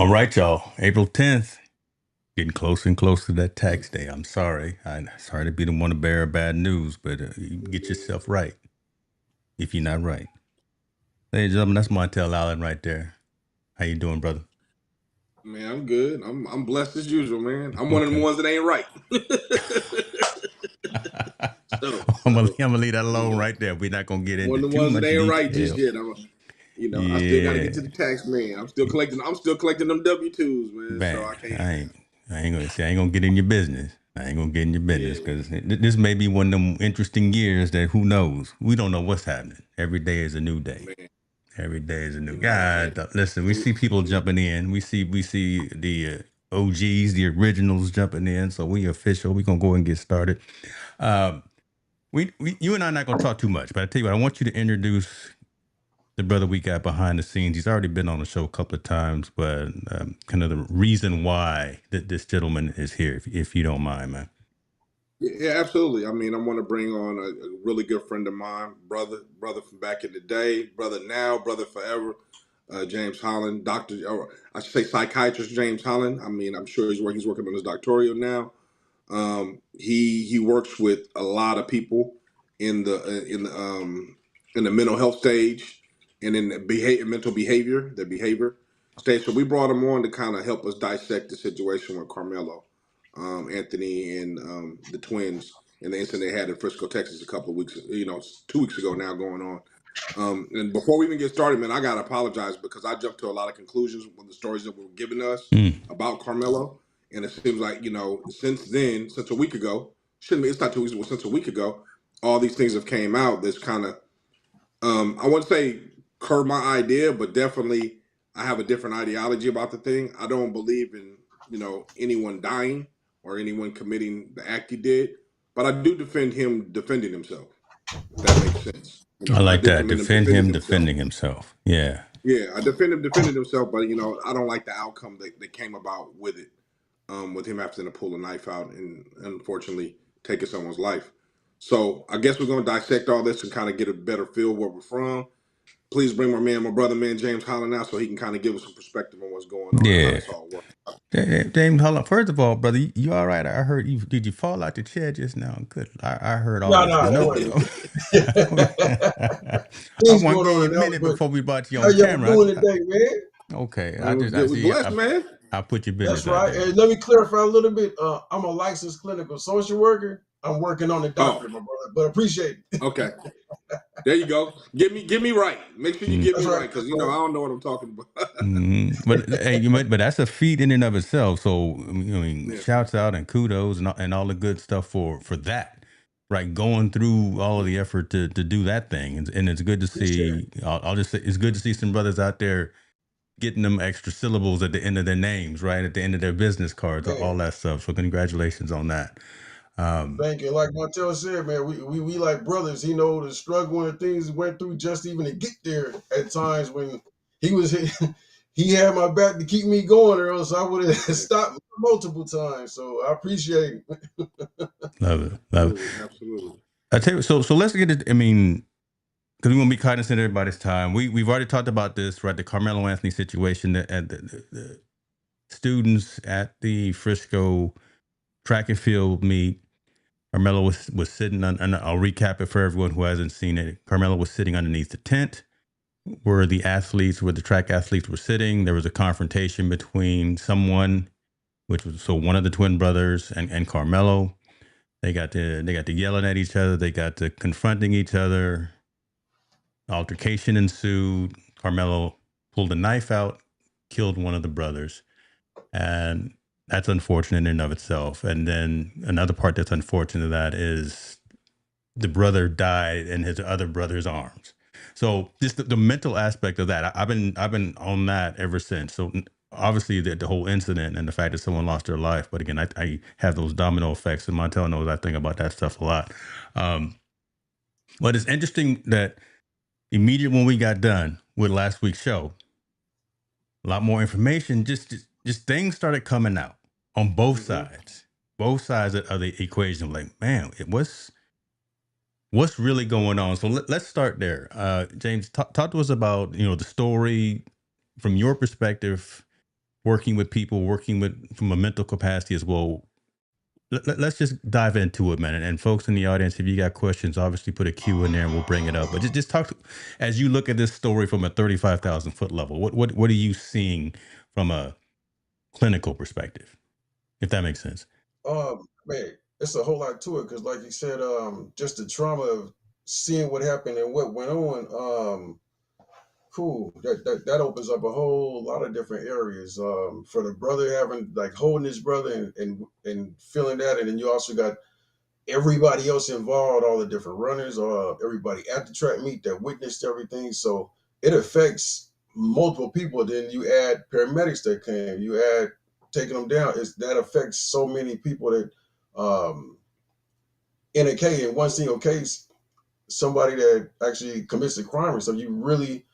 All right, y'all. April 10th, getting closer and closer to that tax day. I'm sorry. I'm sorry to be the one to bear bad news, but you get yourself right if you're not right. Ladies and gentlemen, that's Montel Allen right there. How you doing, brother? Man, I'm good. I'm blessed as usual, man. I'm one of the Okay. ones that ain't right. so I'm gonna, so I'm gonna leave that you alone know, right there. We're not gonna get one into of the too ones that much ain't right just detail. yet. I still got to get to Yeah, the tax man. I'm still collecting them W-2s, man. So man. I can't. I ain't gonna get in your business. I ain't gonna get in your business Yeah, because this may be one of them interesting years that who knows. We don't know what's happening. Every day is a new day. man. Every day is a new You know, God. Listen, we see people you know. jumping in. We see the OGs, the originals jumping in. So we official. We gonna go and get started. Um, we you and I are not gonna talk too much, but I tell you what, I want you to introduce the brother we got behind the scenes. He's already been on the show a couple of times, but kind of the reason why that this gentleman is here, if you don't mind, man. Yeah, absolutely. I mean, I want to bring on a really good friend of mine, brother from back in the day, brother now, brother forever, James Holland, doctor, or I should say psychiatrist James Holland. I mean, I'm sure he's working on his doctoral now. He works with a lot of people in the mental health stage and in the behavior stage. So we brought him on to kind of help us dissect the situation with Carmelo, Anthony, and the twins and the incident they had in Frisco, Texas, a couple of weeks, 2 weeks ago now going on. And before we even get started, man, I gotta apologize because I jumped to a lot of conclusions with the stories that were given us Mm. about Carmelo. And it seems like, since then, since a week ago, shouldn't be, it's not 2 weeks, but since a week ago, all these things have came out that's kind of, I wouldn't say curb my idea, but definitely I have a different ideology about the thing. I don't believe in, anyone dying or anyone committing the act he did, but I do defend him defending himself, if that makes sense. I I like do that. commend him Defend defending him, himself. defending himself. Yeah. Yeah, I defend him defending himself, but I don't like the outcome that came about with him having to pull a knife out and unfortunately taking someone's life. So I guess we're gonna dissect all this and kind of get a better feel where we're from. Please bring my brother, man, James Holland out so he can kind of give us some perspective on what's going on and how Yeah. this all works. James, hold on. First of all, brother, you all right? I heard you. Did you fall out the chair just now? Good. I heard all No, this. no, that No, wasn't no. I things want to going give on you a in the house, minute but before we brought you how on y'all camera. doing today, man? Okay. Man, we're I good. We're see. blessed, man. I put your That's business out right. there. And let me clarify a little bit. I'm a licensed clinical social worker. I'm working on the Oh, doctorate, my brother, but appreciate it. okay. There you go. Get me right. Make sure you Mm. get me That's right. right, because That's right. I don't know what I'm talking about. But hey, but that's a feat in and of itself. So I mean, Yeah, shouts out and kudos and all the good stuff for that. Right, going through all of the effort to do that thing, and it's good to Appreciate it. see. I'll just say it's good to see some brothers out there getting them extra syllables at the end of their names, right? At the end of their business cards, all Man, that stuff. So congratulations on that. Um, thank you. Like Montel said, man, we like brothers. He know the struggle and things he went through just even to get there at times when he was he had my back to keep me going, or else I would have yeah, stopped multiple times. So I appreciate it. love it, love it. absolutely, absolutely. I tell you, so let's get it. I mean, because we want to be cognizant of everybody's time. We've already talked about this, right? The Carmelo Anthony situation, the students at the Frisco track and field meet. Carmelo was sitting on, and I'll recap it for everyone who hasn't seen it. Carmelo was sitting underneath the tent where the track athletes were sitting. There was a confrontation between someone, which was so one of the twin brothers and Carmelo. They got to yelling at each other. They got to confronting each other. Altercation ensued. Carmelo pulled a knife out, killed one of the brothers, and that's unfortunate in and of itself. And then another part that's unfortunate of that is the brother died in his other brother's arms. So just the mental aspect of that, I've been on that ever since. So obviously the whole incident and the fact that someone lost their life, but again, I have those domino effects, and Montel knows I think about that stuff a lot. Um, but it's interesting that immediately when we got done with last week's show, a lot more information, just things started coming out on Hmm. both sides of the equation. Like, man, what's really going on? So let's start there. James, talk to us about the story from your perspective. working with people, working with from a mental capacity as well. Let's just dive into it, man. And folks in the audience, if you got questions, obviously put a Q in there and we'll bring it up. But just talk to, as you look at this story from a 35,000 foot level. What are you seeing from a clinical perspective, if that makes sense? Man, it's a whole lot to it because, like you said, just the trauma of seeing what happened and what went on. Cool. That opens up a whole lot of different areas. For the brother having like holding his brother and feeling that, and then you also got everybody else involved, all the different runners, everybody at the track meet that witnessed everything. So it affects multiple people. Then you add paramedics that came, you add taking them down. That affects so many people that um, in a case, in one single case, somebody that actually commits a crime. And so you really,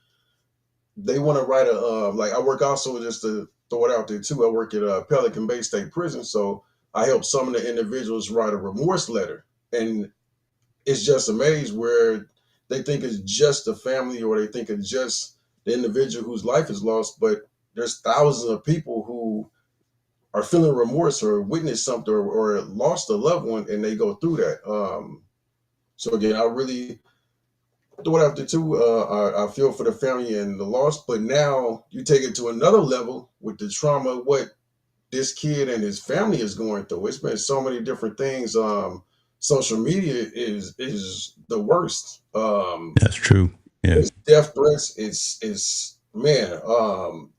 they want to write a like I work also just to throw it out there too. I work at Pelican Bay State Prison, so I help some of the individuals write a remorse letter, and it's just amazing where they think it's just the family or they think it's just the individual whose life is lost, but there's thousands of people who are feeling remorse or witnessed something or lost a loved one and they go through that. So again, I really throw it out there too. I feel for the family and the loss, but now you take it to another level with the trauma, what this kid and his family is going through. It's been so many different things. Social media is the worst. That's true. Yeah. It's death threats. It's man.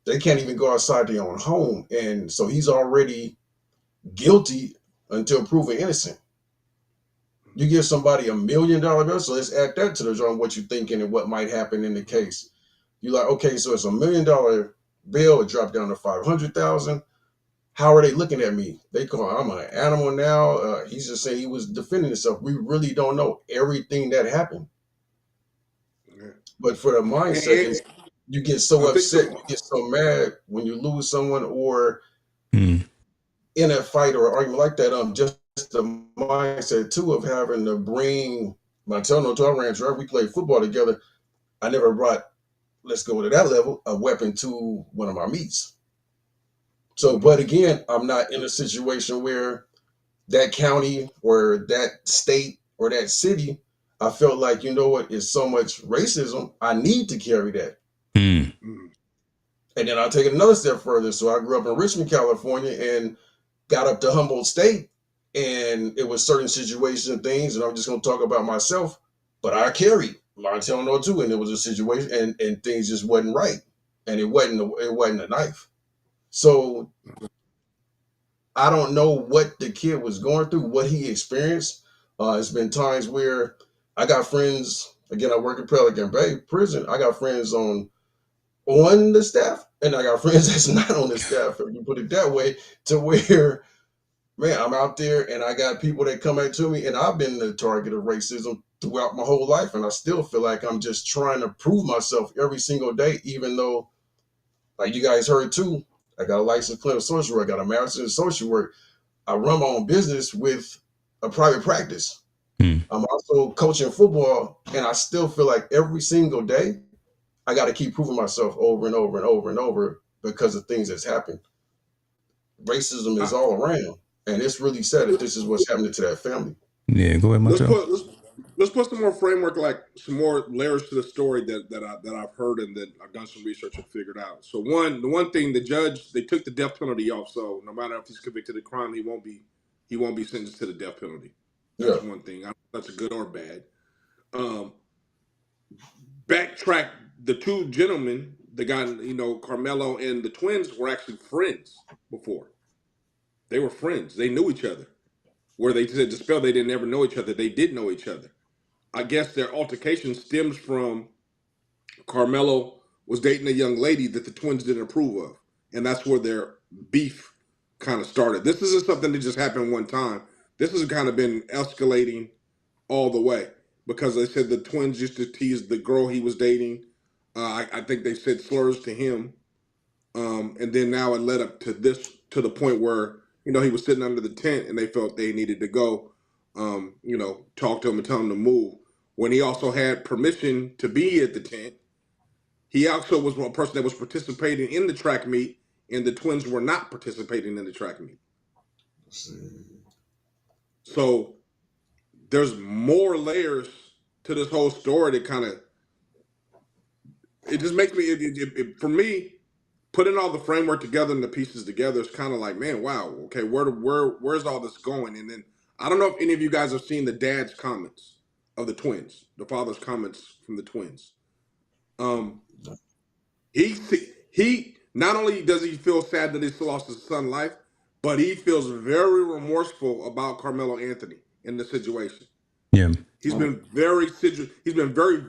They can't even go outside their own home, and so he's already guilty until proven innocent. You give somebody $1 million bill, so let's add that to the drum. What you're thinking and what might happen in the case. You're like, okay, so it's $1 million bill. It dropped down to 500,000. How are they looking at me? They call I'm an animal now. He's just saying he was defending himself. We really don't know everything that happened. Yeah. But for the mindset And is you get so I think upset, you get so mad when you lose someone or Mm. in a fight or argument like that. Just the mindset too of having to bring Montel no to our ranch, right? We played football together. I never brought, let's go to that level, a weapon to one of my meets. So, but again, I'm not in a situation where that county or that state or that city, I felt like, you know what, is so much racism. I need to carry that. Mm. mm, And then I'll take it another step further. So I grew up in Richmond, California, and got up to Humboldt State. And it was certain situations and things, and I'm just gonna talk about myself, but I carried Montel no too, and it was a situation and things just wasn't right. And it wasn't a knife. So I don't know what the kid was going through, what he experienced. It's been times where I got friends. Again, I work at Pelican Bay Prison. I got friends on the staff, and I got friends that's not on the staff. If you put it that way, to where man, I'm out there and I got people that come at to me, and I've been the target of racism throughout my whole life, and I still feel like I'm just trying to prove myself every single day, even though, like you guys heard too, I got a licensed clinical social work, I got a master's in social work. I run my own business with a private practice. Mm. I'm also coaching football, and I still feel like every single day I got to keep proving myself over and over and over and over because of things that's happened. Racism is I, all around, and it's really sad that this is what's happening to that family. Yeah. Go ahead, let's Montel. put let's put some more framework, like some more layers to the story that I've heard and that I've done some research and figured out. So the one thing, the judge, they took the death penalty off, so no matter if he's convicted of crime, he won't be sentenced to the death penalty. Yeah, That's one thing. I don't know if that's a good or bad. Um, Backtrack, the two gentlemen, the guy, Carmelo and the twins were actually friends before. They were friends. They knew each other. Where they said the spell they didn't ever know each other, they did know each other. I guess their altercation stems from Carmelo was dating a young lady that the twins didn't approve of. And that's where their beef kind of started. This isn't something that just happened one time. This has kind of been escalating all the way because they said the twins used to tease the girl he was dating. I think they said slurs to him. And then now it led up to this, to the point where, he was sitting under the tent and they felt they needed to go, talk to him and tell him to move. When he also had permission to be at the tent, he also was one person that was participating in the track meet and the twins were not participating in the track meet. So there's more layers to this whole story that kind of, it just makes me, for me, putting all the framework together and the pieces together is kind of like, man, wow, okay, where's all this going? And then I don't know if any of you guys have seen the dad's comments of the twins, the father's comments from the twins. He not only does he feel sad that he lost his son life, but he feels very remorseful about Carmelo Anthony in the situation. Yeah. He's been very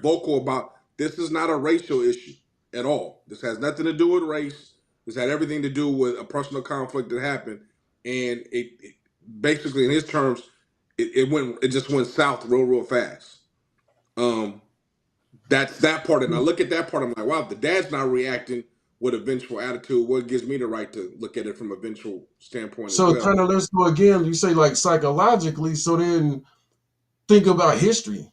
vocal about this is not a racial issue at all. This has nothing to do with race. This had everything to do with a personal conflict that happened, and it basically, in his terms, it just went south real fast. That's that part, and I look at that part. I'm like, wow, if the dad's not reacting with a vengeful attitude, what gives me the right to look at it from a vengeful standpoint as So well? kind of let's go again. You say like psychologically. So then think about history.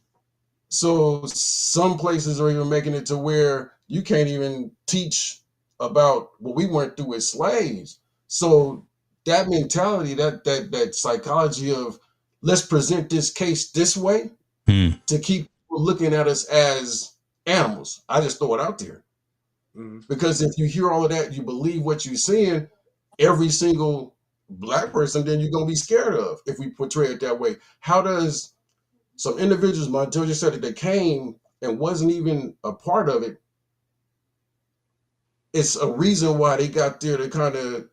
So some places are even making it to where you can't even teach about what we went through as slaves. So that mentality, that psychology of let's present this case this way to keep people looking at us as animals. I just throw it out there. Because if you hear all of that, you believe what you're seeing, every single black person, then you're gonna be scared of if we portray it that way. How does some individuals, Montel just said that they came and wasn't even a part of it. It's a reason why they got there to kind of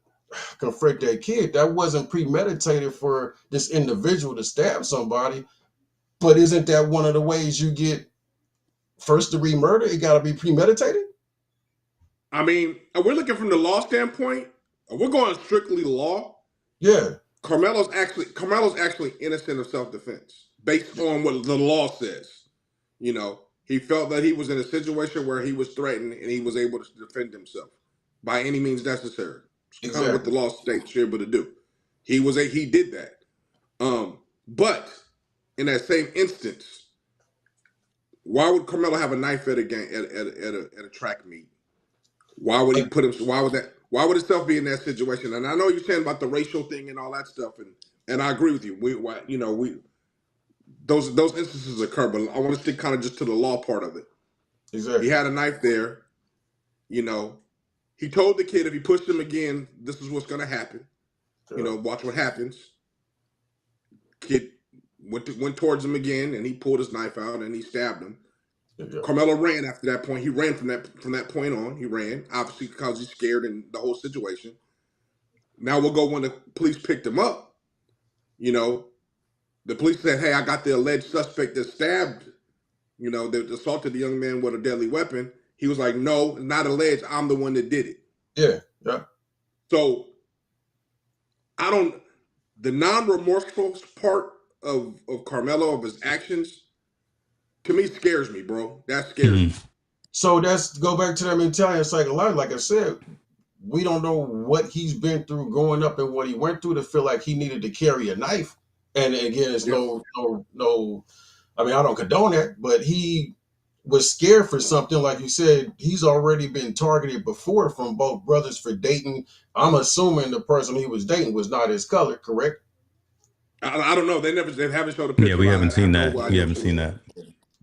confront that kid. That wasn't premeditated for this individual to stab somebody. But isn't that one of the ways you get first degree murder? It got to be premeditated. I mean, we're looking from the law standpoint. We're going strictly law. Yeah. Carmelo's actually innocent of self-defense based on what the law says. You know, he felt that he was in a situation where he was threatened and he was able to defend himself by any means necessary. It's kind of what the law states you're able to do. He did that. But in that same instance, why would Carmelo have a knife at a game at a track meet? Why would he put him? Why would himself be in that situation? And I know you're saying about the racial thing and all that stuff, and I agree with you. Those instances occur, but I want to stick kind of just to the law part of it. Exactly. He had a knife there. You know, he told the kid if he pushed him again, this is what's going to happen. Sure. You know, watch what happens. Kid went towards him again, and he pulled his knife out and he stabbed him. Yeah. Carmelo ran after that point. He ran from that point on. He ran, obviously, because he's scared in the whole situation. Now we'll go when the police picked him up. You know, the police said, hey, I got the alleged suspect that stabbed, that assaulted the young man with a deadly weapon. He was like, no, not alleged. I'm the one that did it. Yeah. So the non-remorseful part of Carmelo, of his actions, to me scares me, bro. That scares me. So go back to that mentality and psychology. Like I said, we don't know what he's been through growing up and what he went through to feel like he needed to carry a knife. And again, it's no, I mean, I don't condone that, but he was scared for something. Like you said, he's already been targeted before from both brothers for dating. I'm assuming the person he was dating was not his color, correct? I don't know. They haven't showed a picture. Yeah, we haven't seen that. We haven't seen that.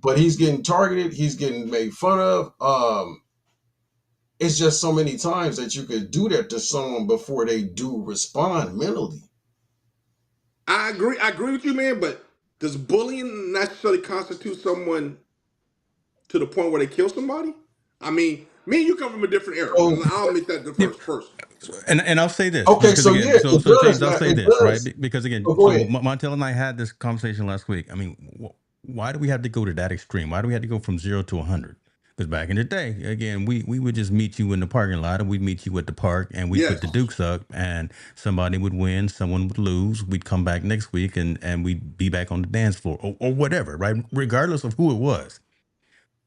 But he's getting targeted. He's getting made fun of. It's just so many times that you could do that to someone before they do respond mentally. I agree with you, man. But does bullying necessarily constitute someone to the point where they kill somebody? I mean, me and you come from a different era. I'll admit that the first. And I'll say this. Okay, so again, yeah, so James, I'll say this, right? Because again, so Montel and I had this conversation last week. I mean, why do we have to go to that extreme? Why do we have to go from 0 to 100? Because back in the day, again, we would just meet you in the parking lot, and we'd meet you at the park, and we put the dukes up, and somebody would win, someone would lose. We'd come back next week, and we'd be back on the dance floor or whatever, right? Regardless of who it was.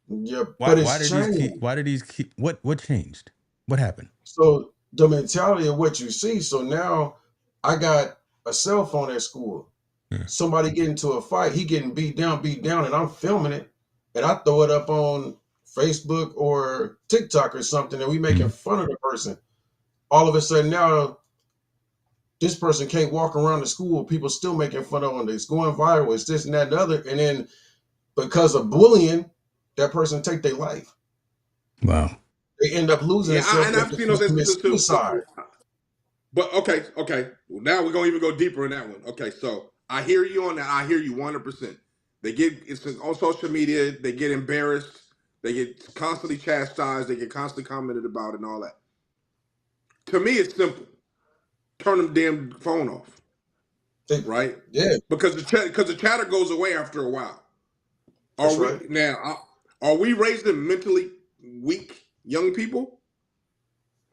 Yeah, why did these what changed? What happened? So the mentality of what you see. So now I got a cell phone at school. Yeah. Somebody get into a fight, he getting beat down, and I'm filming it, and I throw it up on Facebook or TikTok or something, and we making fun of the person. all of a sudden now this person can't walk around the school. People still making fun of them. It's going viral. It's this and that and the other. And then because of bullying, that person take their life. Wow. They end up losing themselves. And I've seen those Commit instances too. suicide. But okay. Well, now we're gonna even go deeper in that one. Okay, so I hear you on that. I hear you 100%. It's on social media. They get embarrassed. They get constantly chastised. They get constantly commented about and all that. To me, it's simple. Turn them damn phone off. Right? Yeah. Because the chatter goes away after a while. That's right. Now, are we raising mentally weak young people?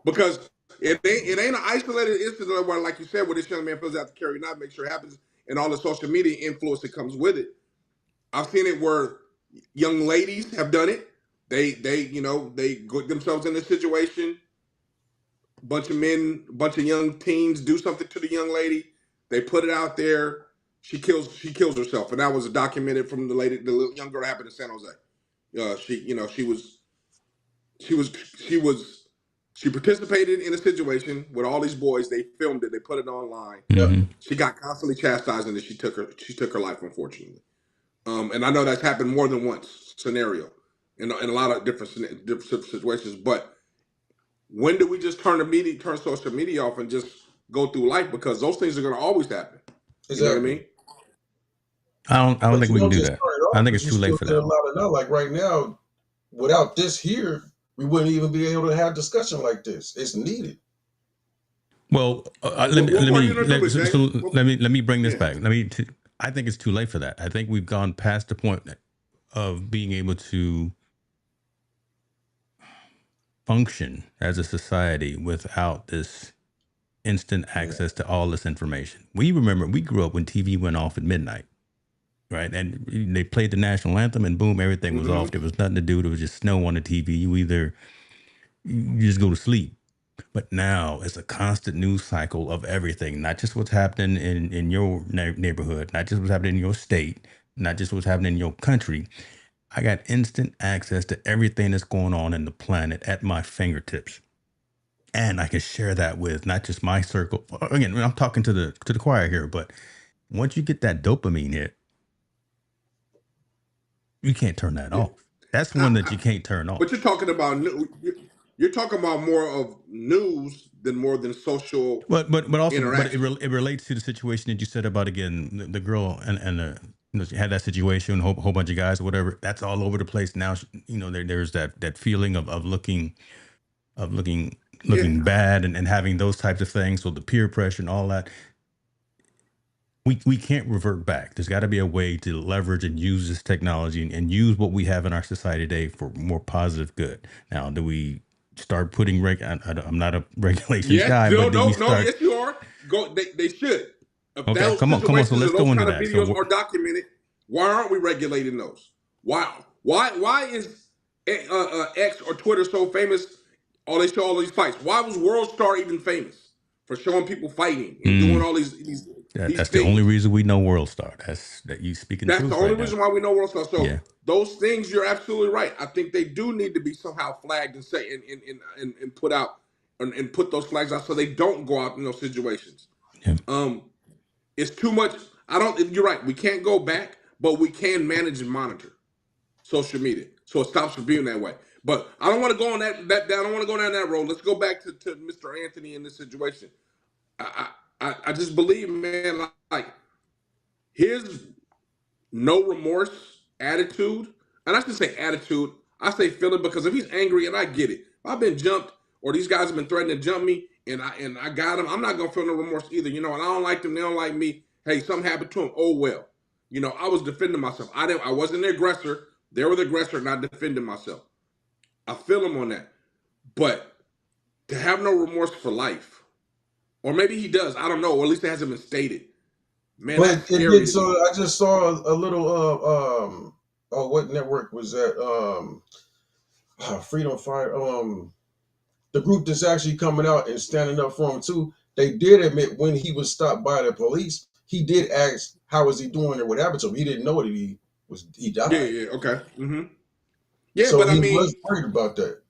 Because it ain't an isolated incident where, like you said, where this young man fills out to carry not make sure it happens, and all the social media influence that comes with it. I've seen it where young ladies have done it. They put themselves in this situation. Bunch of young teens do something to the young lady. They put it out there. She kills herself, and that was documented from the young girl that happened in San Jose. She participated in a situation with all these boys. They filmed it. They put it online. Mm-hmm. She got constantly chastised, and then she took her life, unfortunately. And I know that's happened more than once scenario in a lot of different situations. But when do we just turn social media off and just go through life? Because those things are going to always happen. Exactly. You know what I mean? I don't think we can do that. I think it's too late for that. Like right now, without this here, we wouldn't even be able to have discussion like this. It's needed. Well, let me bring this back. I think it's too late for that. I think we've gone past the point of being able to function as a society without this instant access to all this information. We grew up when TV went off at midnight, right? And they played the national anthem and boom, everything was off. There was nothing to do. There was just snow on the TV. You just go to sleep. But now it's a constant news cycle of everything, not just what's happening in your neighborhood, not just what's happening in your state, not just what's happening in your country. I got instant access to everything that's going on in the planet at my fingertips. And I can share that with not just my circle. Again, I'm talking to the choir here, but once you get that dopamine hit, you can't turn that off. That's one that you can't turn off. But you're talking about more of news than social. But also, it relates to the situation that you said about, again, the girl and she had that situation, whole bunch of guys or whatever. That's all over the place now. There's that feeling of looking bad and having those types of things. So the peer pressure and all that. We can't revert back. There's got to be a way to leverage and use this technology and use what we have in our society today for more positive good. Now, do we start putting I'm not a regulations guy, but yes, you are. They should. Okay, come on. So let's go into that. Videos are documented. Why aren't we regulating those? Why is X or Twitter so famous? They show all these fights. Why was World Star even famous for showing people fighting and doing all these that's things? the only reason we know World Star. That's you speaking. That's the only reason why we know World Star. So those things, you're absolutely right. I think they do need to be somehow flagged and say and put out and put those flags out so they don't go out in those situations. Yeah. It's too much. You're right. We can't go back, but we can manage and monitor social media so it stops from being that way. But I don't want to go on that. I don't want to go down that road. Let's go back to Mr. Anthony in this situation. I just believe, man, like his no remorse attitude, and I should say attitude, I say feeling, because if he's angry, and I get it, if I've been jumped or these guys have been threatening to jump me and I got him, I'm not gonna feel no remorse either, and I don't like them, they don't like me. Hey, something happened to him. Oh well, I was defending myself. I wasn't the aggressor. They were the aggressor, and I defended myself. I feel him on that, but to have no remorse for life, or maybe he does, I don't know, or at least it hasn't been stated. Man, but that's scary. So I just saw a little what network was that? Freedom Fire. The group that's actually coming out and standing up for him too. They did admit when he was stopped by the police, he did ask how was he doing or what happened to him. He didn't know that he died. Yeah, okay. Mm-hmm. Yeah, so but he was worried about that.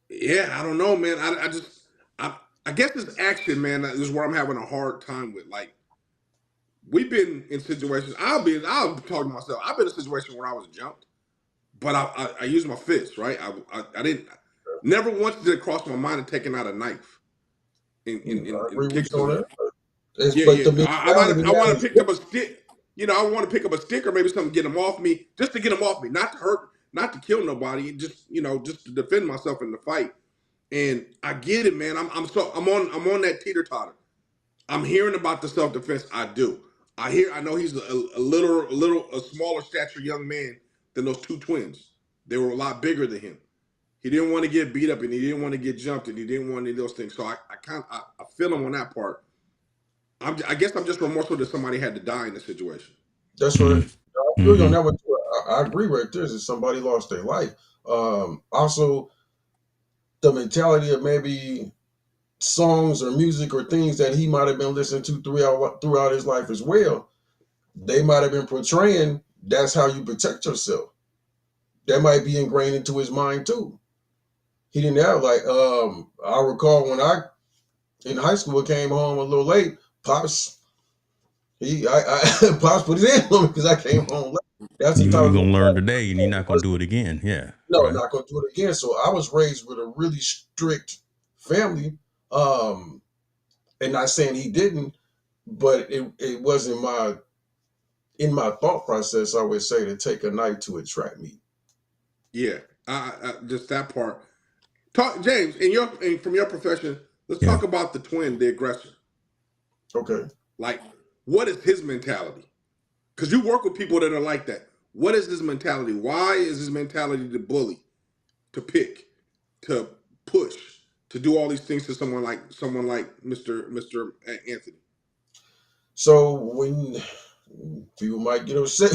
Yeah, I don't know, man. I just I guess this action, man, this is where I'm having a hard time with. Like, we've been in situations. I'll talk to myself. I've been in a situation where I was jumped, but I used my fist, right? I didn't. Never once did it cross my mind of taking out a knife I and agree with kicking you on somebody. that. It's, Yeah, but yeah. the mentality I now want is to pick up a stick. I want to pick up a stick or maybe something to get them off me, just to get them off me, not to hurt, not to kill nobody, just just to defend myself in the fight. And I get it, man. I'm on that teeter totter. I'm hearing about the self defense. I do. I know he's a smaller stature young man than those two twins. They were a lot bigger than him. He didn't want to get beat up and he didn't want to get jumped and he didn't want any of those things. So I feel him on that part. I guess I'm just remorseful that somebody had to die in this situation. that's right. Mm-hmm. I feel you on Mm-hmm. that one too. I agree right there. Is somebody lost their life. Also, the mentality of maybe songs or music or things that he might have been listening to throughout his life as well. They might have been portraying that's how you protect yourself. That might be ingrained into his mind too. He didn't have I recall when I in high school came home a little late, Pops Pops put his hand on me because I came home late. That's the type You're of gonna learn mentality. today, and you're not gonna do it again. Yeah, No, right. not gonna do it again. So I was raised with a really strict family. Um, and not saying he didn't, but it wasn't in my thought process, I would say, to take a knife to attract me. Yeah, just that part. Talk, James, from your profession, let's Yeah. talk about the twin, the aggressor. Okay. Like, what is his mentality? Because you work with people that are like that. What is his mentality? Why is his mentality to bully, to pick, to push, to do all these things to someone like Mr. Anthony? So when people might get upset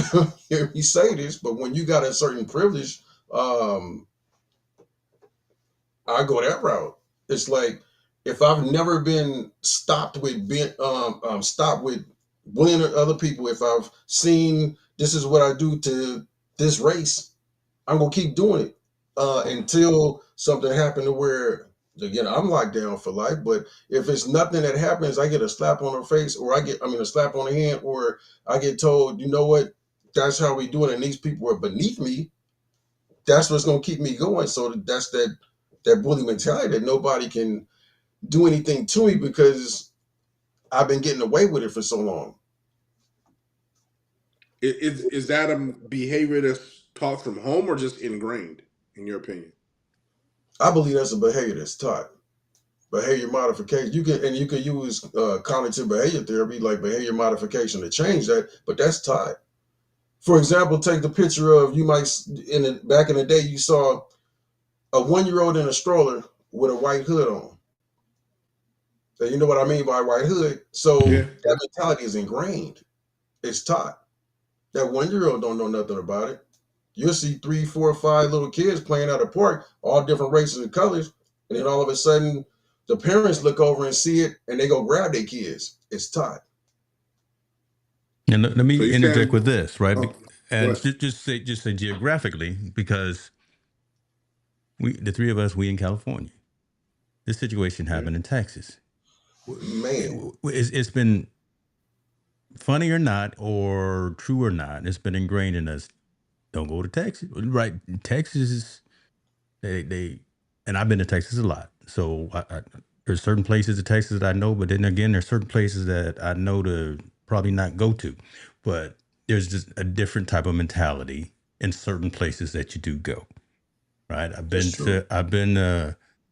hear me say this, but when you got a certain privilege, um, I go that route. It's like if I've never been stopped with bullying other people, if I've seen this is what I do to this race, I'm gonna keep doing it until something happened to where again I'm locked down for life. But if it's nothing that happens, I get a slap on the face, or a slap on the hand, or I get told, you know what, that's how we do it, and these people are beneath me. That's what's gonna keep me going. So that's that bully mentality that nobody can do anything to me because I've been getting away with it for so long. Is that a behavior that's taught from home or just ingrained, in your opinion? I believe that's a behavior that's taught. Behavior modification. You can use cognitive behavior therapy like behavior modification to change that, but that's taught. For example, take the picture of you might back in the day you saw a 1 year old in a stroller with a white hood on. So you know what I mean by white hood. Yeah. So that mentality is ingrained. It's taught. That 1 year old don't know nothing about it. You'll see 3, 4, 5 little kids playing at a park, all different races and colors, and then all of a sudden, the parents look over and see it, and they go grab their kids. It's taught. And let So me you interject with saying, this, right? oh, And what? just say geographically, because the three of us, we in California. This situation Yeah. happened in Texas. Man, It's been funny or not, or true or not, it's been ingrained in us. Don't go to Texas, right? Texas is they, and I've been to Texas a lot. So there's certain places in Texas that I know, but then again, there's certain places that I know to probably not go to. But there's just a different type of mentality in certain places that you do go. Right? that's true. I've been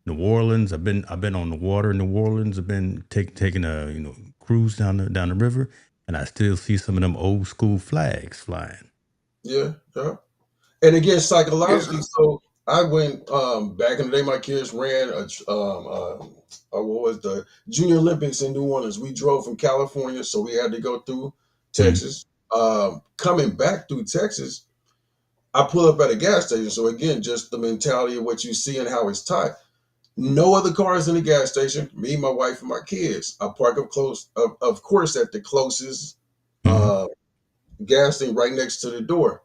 New Orleans. I've been on the water in New Orleans. I've been taking a cruise down the river, and I still see some of them old school flags flying. Yeah, yeah. And again, psychologically, Yeah. so I went back in the day. My kids ran what was the Junior Olympics in New Orleans. We drove from California, so we had to go through Mm. Texas. Coming back through Texas, I pull up at a gas station. So again, just the mentality of what you see and how it's taught. No other cars in the gas station. Me, my wife, and my kids. I park up close, of course, at the closest Hmm. uh, gas station right next to the door.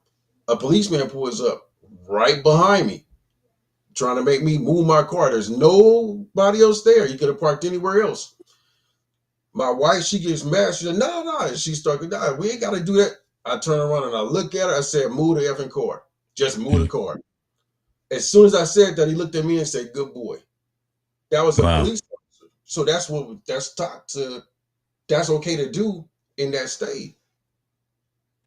A policeman pulls up right behind me. trying to make me move my car. There's nobody else there. You could have parked anywhere else. My wife, she gets mad. She said, no. And she started, nah, we ain't got to do that. I turn around and I look at her. I said, move the effing car. Just move the car. As soon as I said that, he looked at me and said, good boy. That was a Wow. police officer. So that's taught to, that's okay to do in that state.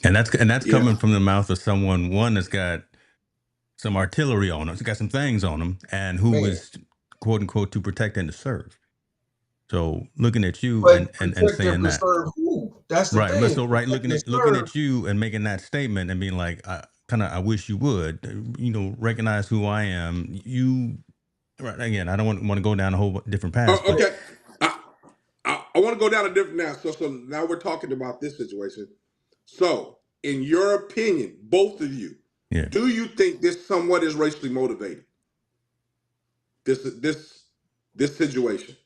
And that's Yeah. coming from the mouth of someone, one that's got some artillery on him, has got some things on him, and who Man. is quote unquote to protect and to serve. So looking at you But and protect and saying that, preserve who? That's the right? But thing. so right, Protect and looking serve. at you and making that statement and being like, I wish you would, recognize who I am. You, right? Again, I don't want to go down a whole different path, but Okay. I want to go down a different now. So now we're talking about this situation. So, in your opinion, both of you, yeah, do you think this somewhat is racially motivated? This situation,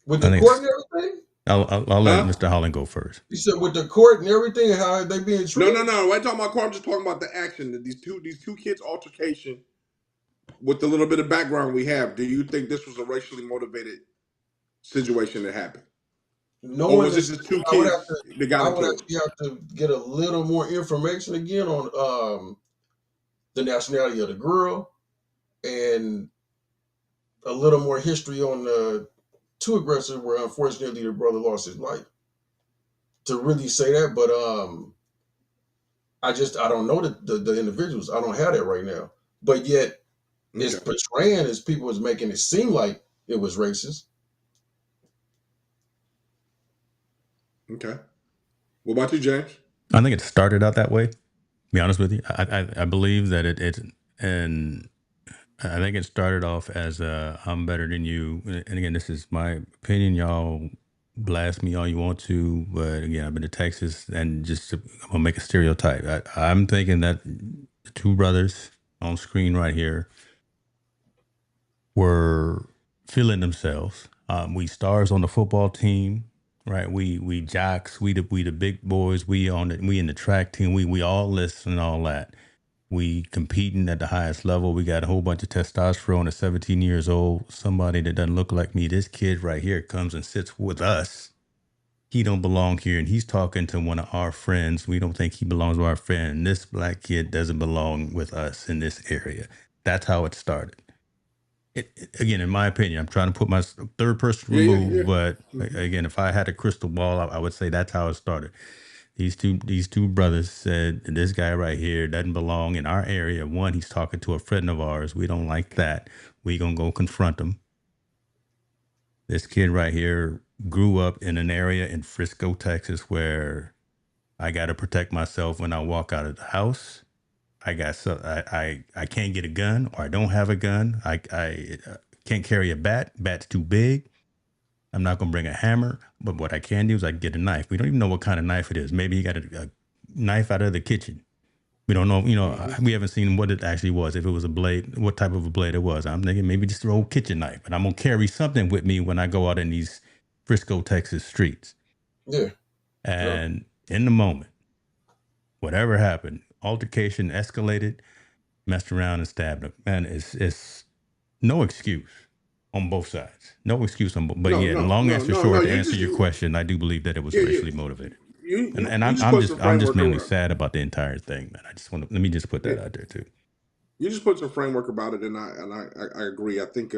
With I the think court and everything? I'll let huh? Mr. Holland go first. You said with the court and everything, how they being No, treated? no, no. I ain't talking about court. I'm just talking about the action. That these two kids' altercation with the little bit of background we have. Do you think this was a racially motivated situation that happened, or Knowing was it this, just two I would have kids to. that got I would into it? actually have to get a little more information again on the nationality of the girl and a little more history on the two aggressors where unfortunately the brother lost his life. To really say that, but I don't know the individuals. I don't have that right now. But yet it's Okay. portraying as people is making it seem like it was racist. Okay. What about you, James? I think it started out that way. To be honest with you, I believe that it and I think it started off as I'm better than you. And again, this is my opinion. Y'all blast me all you want to, but again, I've been to Texas, and I'm gonna make a stereotype. I'm thinking that the two brothers on screen right here were feeling themselves. We stars on the football team, right? We jocks. We the big boys. We in the track team. We all listen and all that. We competing at the highest level. We got a whole bunch of testosterone at 17 years old. Somebody that doesn't look like me. This kid right here comes and sits with us. He don't belong here, and he's talking to one of our friends. We don't think he belongs to our friend. This black kid doesn't belong with us in this area. That's how it started. Again, in my opinion, I'm trying to put my third person Yeah, yeah, removed, yeah. but Mhm. again, if I had a crystal ball, I would say that's how it started. These two brothers said this guy right here doesn't belong in our area. One, he's talking to a friend of ours. We don't like that. We gonna go confront him. This kid right here grew up in an area in Frisco, Texas, where I got to protect myself when I walk out of the house. I can't get a gun, or I don't have a gun. I can't carry a bat. Bat's too big. I'm not gonna bring a hammer, but what I can do is I can get a knife. We don't even know what kind of knife it is. Maybe he got a knife out of the kitchen. We don't know. Mhm. We haven't seen what it actually was. If it was a blade, what type of a blade it was. I'm thinking maybe just an old kitchen knife. But I'm gonna carry something with me when I go out in these Frisco, Texas streets. Yeah. Yep. And in the moment, whatever happened, altercation escalated, messed around and stabbed him. Man, it's no excuse on both sides. No excuse on both. But No, yeah, no, long no, answer no, no. short, to You answer just your you question, I do believe that it was yeah, yeah. racially motivated. You And you just put some I'm just framework mainly around. sad about the entire thing, man. I just want to let me just put Yeah, that out there too. you just put some framework about it, and I agree. I think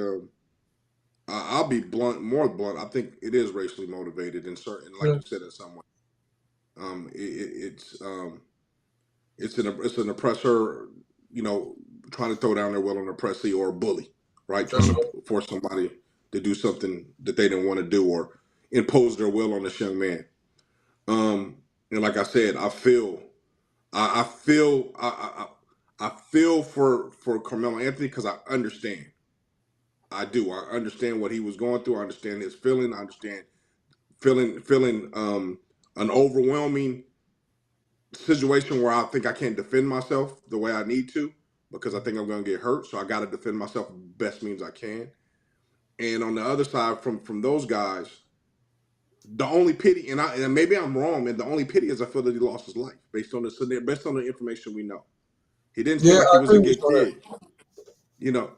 I'll be blunt, more blunt. I think it is racially motivated, and certain, like Yeah. you said, in some way. It's it's an oppressor, trying to throw down their will on an oppressee, or a bully, right? Trying That's Mhm. to right. force somebody to do something that they didn't want to do, or impose their will on this young man. And like I said, I feel, I feel for Carmelo Anthony, because I understand. I do. I understand what he was going through. I understand his feeling. I understand feeling an overwhelming situation where I think I can't defend myself the way I need to, because I think I'm going to get hurt. So I got to defend myself best means I can. And on the other side, from those guys, the only pity, and maybe I'm wrong, and the only pity is I feel that he lost his life based on the information we know. He didn't seem Yeah, like he I was a agree with good you on that. kid.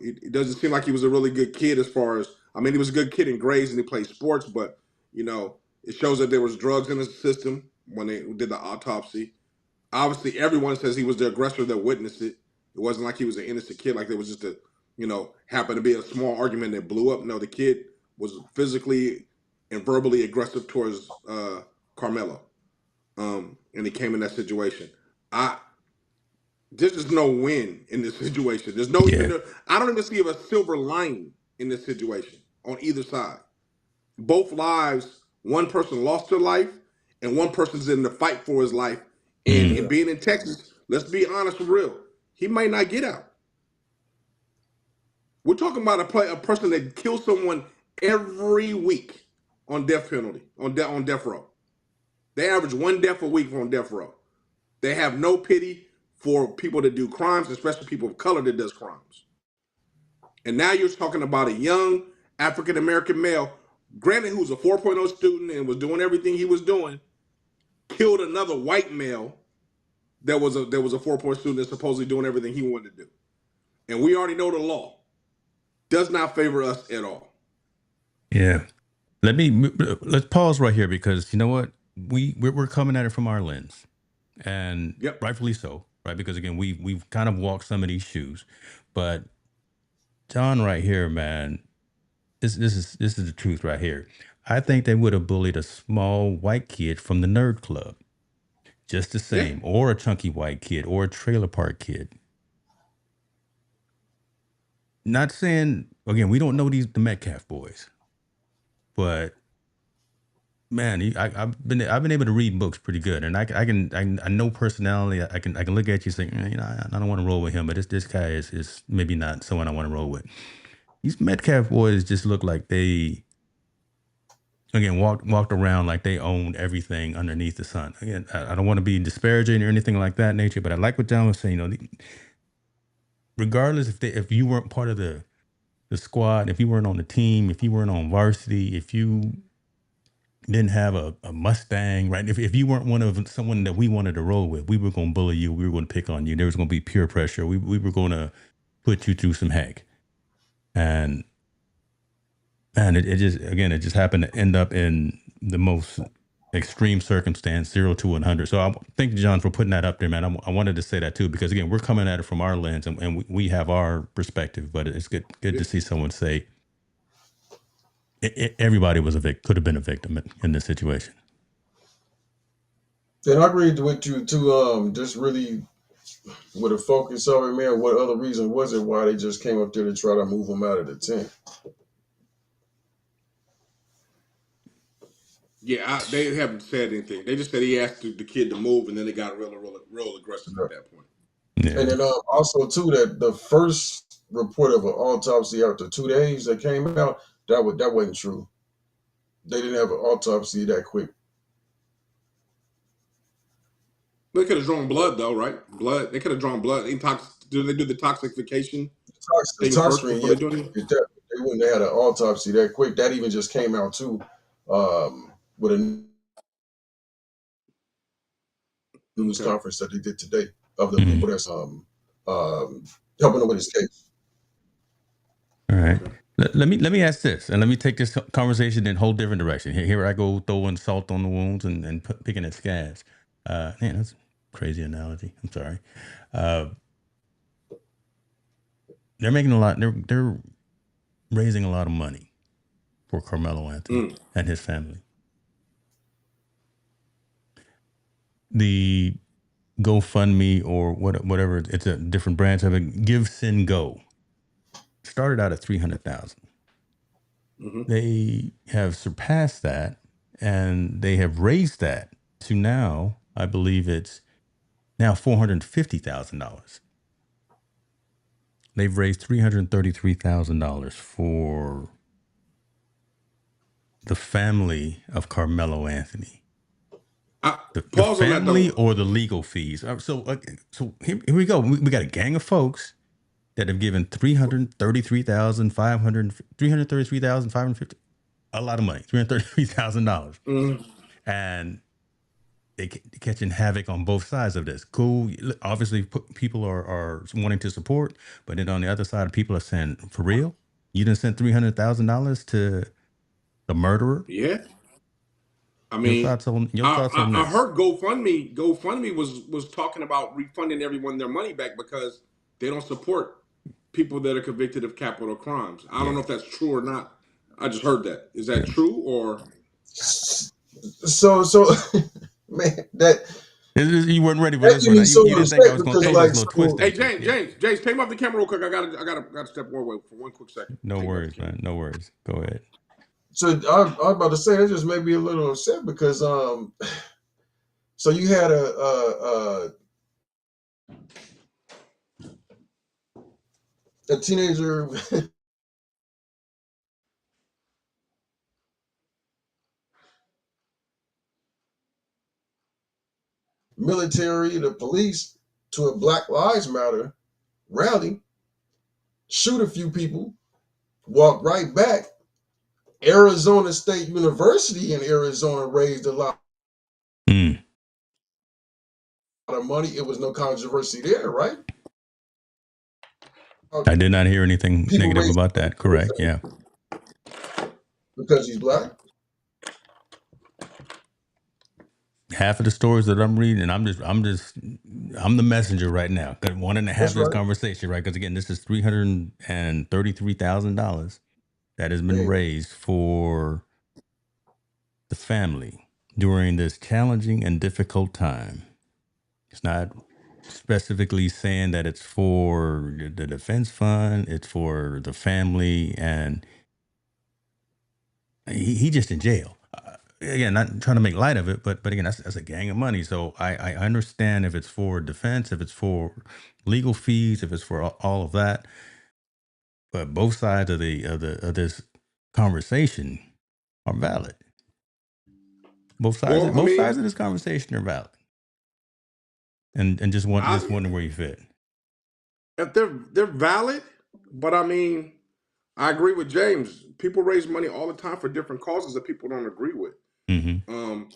It doesn't seem like he was a really good kid as far as, I mean, he was a good kid in grades and he played sports, but it shows that there was drugs in his system when they did the autopsy. Obviously, everyone says he was the aggressor that witnessed it. It wasn't like he was an innocent kid, like there was just happened to be a small argument that blew up. No, the kid was physically and verbally aggressive towards Carmelo, and he came in that situation. I There's just no win in this situation. There's no Yeah. even. I don't even see a silver lining in this situation on either side. Both lives, one person lost their life, and one person's in the fight for his life. And Mm. Yeah, in being in Texas, let's be honest and real, he might not get out. We're talking about a person that kills someone every week on death penalty on death row. They average one death a week on death row. They have no pity for people that do crimes, especially people of color that does crimes. And now you're talking about a young African American male, granted, who was a 4.0 student and was doing everything he was doing, killed another white male that was a 4.0 student that's supposedly doing everything he wanted to do. And we already know the law does not favor us at all. Yeah. Let's pause right here because you know what? We're coming at it from our lens. And Yep. rightfully so, right? Because again, we've kind of walked some of these shoes. But John right here, man, this is the truth right here. I think they would have bullied a small white kid from the nerd club just the Yeah. same, or a chunky white kid, or a trailer park kid. Not saying again, we don't know the Metcalf boys, but man, I've been able to read books pretty good, and I know personality. I can look at you and say, I don't want to roll with him, but this guy is maybe not someone I want to roll with. These Metcalf boys just look like they again walked around like they owned everything underneath the sun. Again, I don't want to be disparaging or anything like that nature, but I like what John was saying. Regardless if you weren't part of the squad, if you weren't on the team, if you weren't on varsity, if you didn't have a Mustang, right? If you weren't someone that we wanted to roll with, we were going to bully you. We were going to pick on you. There was going to be peer pressure. We were going to put you through some heck. And man, it just happened to end up in the most extreme circumstance, 0 to 100. So I thank you, John, for putting that up there, man. I wanted to say that too, because again, we're coming at it from our lens and we have our perspective, but it's good Yeah. to see someone say everybody was could have been a victim in this situation. and I agreed with you too. Just really with a focus of it, man. What other reason was it why they just came up there to try to move him out of the tent? Yeah, they haven't said anything. They just said he asked the kid to move, and then they got real aggressive Yeah. at that point. Yeah. And then also too that the first report of an autopsy after 2 days that came out that wasn't true. They didn't have an autopsy that quick. They could have drawn blood, though, right? Blood. They could have drawn blood. Do they do the toxification The thing tox first screen, before yeah, they do anything? they wouldn't have had an autopsy that quick. That even just came out too, with a news Okay. conference that they did today of the Mhm. people that's helping them with his case. All right. Okay. Let me ask this, and let me take this conversation in a whole different direction. Here I go throwing salt on the wounds and picking at scabs. Man, that's a crazy analogy. I'm sorry. Uh, they're making a lot. They're raising a lot of money for Carmelo Anthony Mm. and his family. The GoFundMe or whatever, it's a different branch of it. Give, Send, Go started out at 300,000. Mm-hmm. They have surpassed that, and they have raised that to now, I believe it's now $450,000. They've raised $333,000 for the family of Carmelo Anthony. The Pause on that family though. or the legal fees. So here we go. We got a gang of folks that have given 333,550, a lot of money, $333,000. Mm. And catching havoc on both sides of this. Cool. Obviously, people are wanting to support, but then on the other side, people are saying, "For real, you didn't send $300,000 to the murderer." Yeah. I Your mean, thoughts on I this? heard GoFundMe was talking about refunding everyone their money back because they don't support people that are convicted of capital crimes. I don't know Yeah. if that's true or not. I just heard that. Is that Yeah. true or? So man, You weren't ready for that this made one. me You, so you didn't think I upset was going to because throw Hey, this like little twist so hey, at you. James, Yeah. James, take me off the camera real quick. I gotta step away for 1 quick second. No Take me off the worries, camera. man. No worries. Go ahead. so I was about to say that just made me a little upset because so you had a teenager military, the police to a Black Lives Matter rally, shoot a few people, walk right back. Arizona State University in Arizona raised a lot Mm. of money. It was no controversy there, right? I did not hear anything People negative raised about money that. Correct. Yeah. because he's black. Half of the stories that I'm reading, and I'm the messenger right now. Wanting to have That's this right. conversation, right? Because again, this is $333,000 that has been There you go. raised for the family during this challenging and difficult time. It's not specifically saying that it's for the defense fund. It's for the family, and he just in jail. Again, not trying to make light of it, but again, that's a gang of money. So I understand if it's for defense, if it's for legal fees, if it's for all of that. But both sides of this conversation are valid. Well, I Both mean, sides of this conversation are valid, and I just wondering where you fit. if they're valid, but I mean, I agree with James. People raise money all the time for different causes that people don't agree with. Mm-hmm. Um,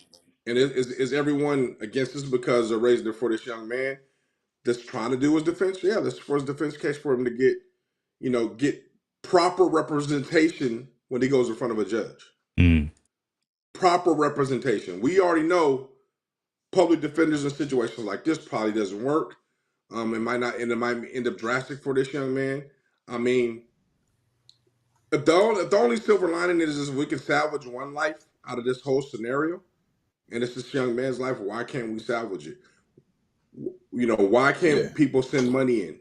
and is everyone against this because they're raising it for this young man that's trying to do his defense? Yeah, that's for his defense case for him to get proper representation when he goes in front of a judge. Mm. Proper representation. We already know public defenders in situations like this probably doesn't work. It might end up drastic for this young man. I mean, if the only silver lining is we can salvage one life out of this whole scenario, and it's this young man's life, why can't we salvage it? Why Yeah. can't people send money in?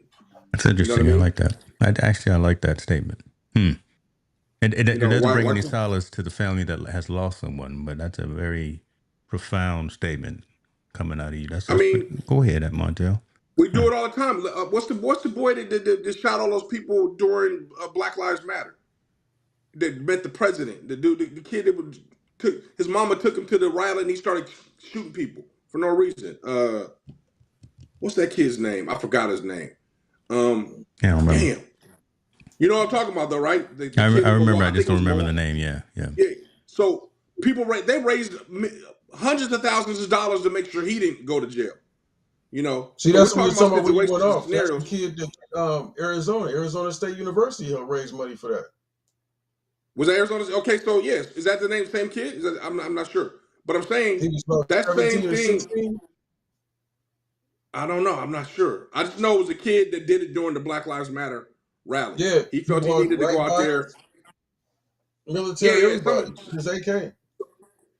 That's You know what I interesting. I mean? like that. I like that statement. Hmm. It doesn't bring Why any can't solace to the family that has lost someone, but that's a very profound statement coming out of you. I But mean, go ahead, at Montel. we do Huh. it all the time. What's the boy that shot all those people during Black Lives Matter? That met the president. The dude, the kid that took his mama took him to the rally and he started shooting people for no reason. What's that kid's name? I forgot his name. I don't remember. Damn. You know what I'm talking about though, right? The kid I in remember. I Milwaukee. I just think it don't was remember the Milwaukee. name. Yeah, yeah. Yeah. So they raised hundreds of thousands of dollars to make sure he didn't go to jail. See, So we're that's what we talking was about talking about when you went situations and off. That's the scenarios. kid that Arizona State University helped raise money for that. Was that Arizona? Okay, so yes, is that the name? Same kid? I'm not sure, but I'm saying He was about that same 17 or thing. 16. I don't know. I'm not sure. I just know it was a kid that did it during the Black Lives Matter rally. Yeah, He he felt he walked needed to right go out by there. Yeah, military, yeah. everybody. His AK.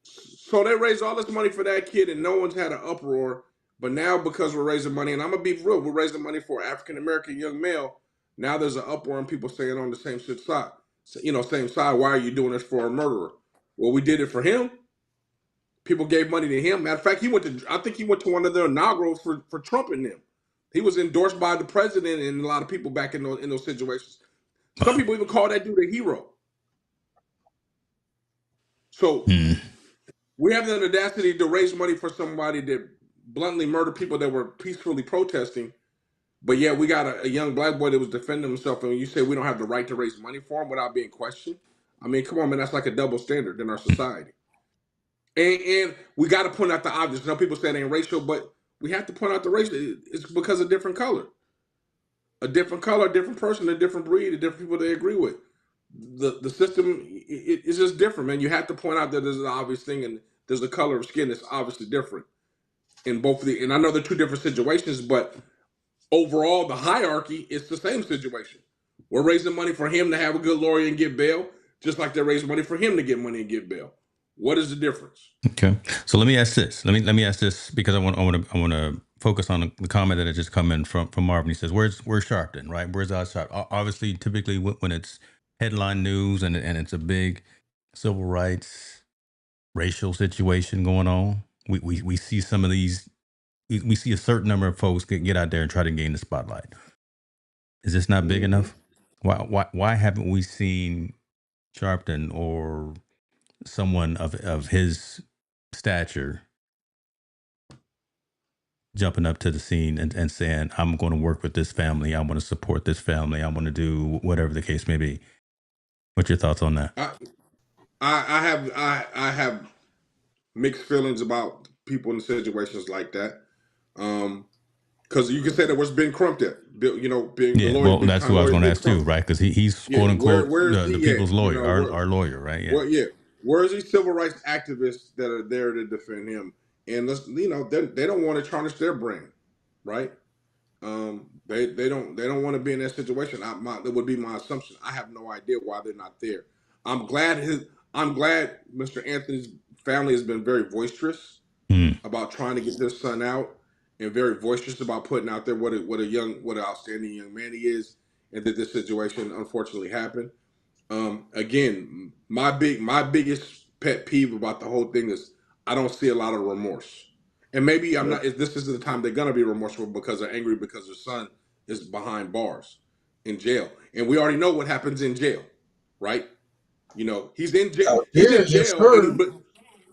So they raised all this money for that kid, and no one's had an uproar. But now, because we're raising money, and I'm gonna be real, we're raising money for an African American young male. Now there's an uproar and people saying on the same shit side. Same side. Why are you doing this for a murderer? Well, we did it for him. People gave money to him. Matter of fact, I think he went to one of the inaugurals for Trump and them. He was endorsed by the president and a lot of people back in those situations. Some people even call that dude a hero. So Hmm. we have the audacity to raise money for somebody that bluntly murdered people that were peacefully protesting. But yeah, we got a young black boy that was defending himself, and you say we don't have the right to raise money for him without being questioned. I mean, come on, man, that's like a double standard in our society. And we got to point out the obvious. People say it ain't racial, but we have to point out the racial. It's because of different color. A different color, a different person, a different breed, a different people they agree with. The system it's just different, man. You have to point out that there's an obvious thing, and there's a color of skin that's obviously different in both of the. And I know they're two different situations, but overall, the hierarchy is the same situation. We're raising money for him to have a good lawyer and get bail, just like they're raising money for him to get money and get bail. What is the difference? Okay, so let me ask this. Let me ask this because I want to focus on the comment that had just come in from Marvin. He says, "Where's Sharpton? Right? Where's our Sharp? Obviously, typically when it's headline news and it's a big civil rights racial situation going on, we see some of these. We see a certain number of folks get out there and try to gain the spotlight. Is this not big Mm-hmm. enough? Why haven't we seen Sharpton or someone of his stature jumping up to the scene and saying, I'm going to work with this family. I want to support this family. I want to do whatever the case may be. What's your thoughts on that? I have mixed feelings about people in situations like that. Because you can say that what's Ben Crump at? Being the Yeah, lawyer, well, big that's who time I was lawyer, going to Big ask too, Crump. right? Because he's Yeah, quote unquote where's the he at? people's lawyer, our lawyer, right? Yeah. Yeah, where's these civil rights activists that are there to defend him? And they don't want to tarnish their brand, right? They don't want to be in that situation. That would be my assumption. I have no idea why they're not there. I'm glad Mr. Anthony's family has been very boisterous Mm. about trying to get their son out, and very boisterous about putting out there what an outstanding young man he is, and that this situation unfortunately happened. Again, my biggest pet peeve about the whole thing is I don't see a lot of remorse. And maybe I'm Yep. not. This isn't the time they're gonna be remorseful because they're angry because their son is behind bars in jail, and we already know what happens in jail, right? He's in jail. Out He's there, in yes, jail, sir.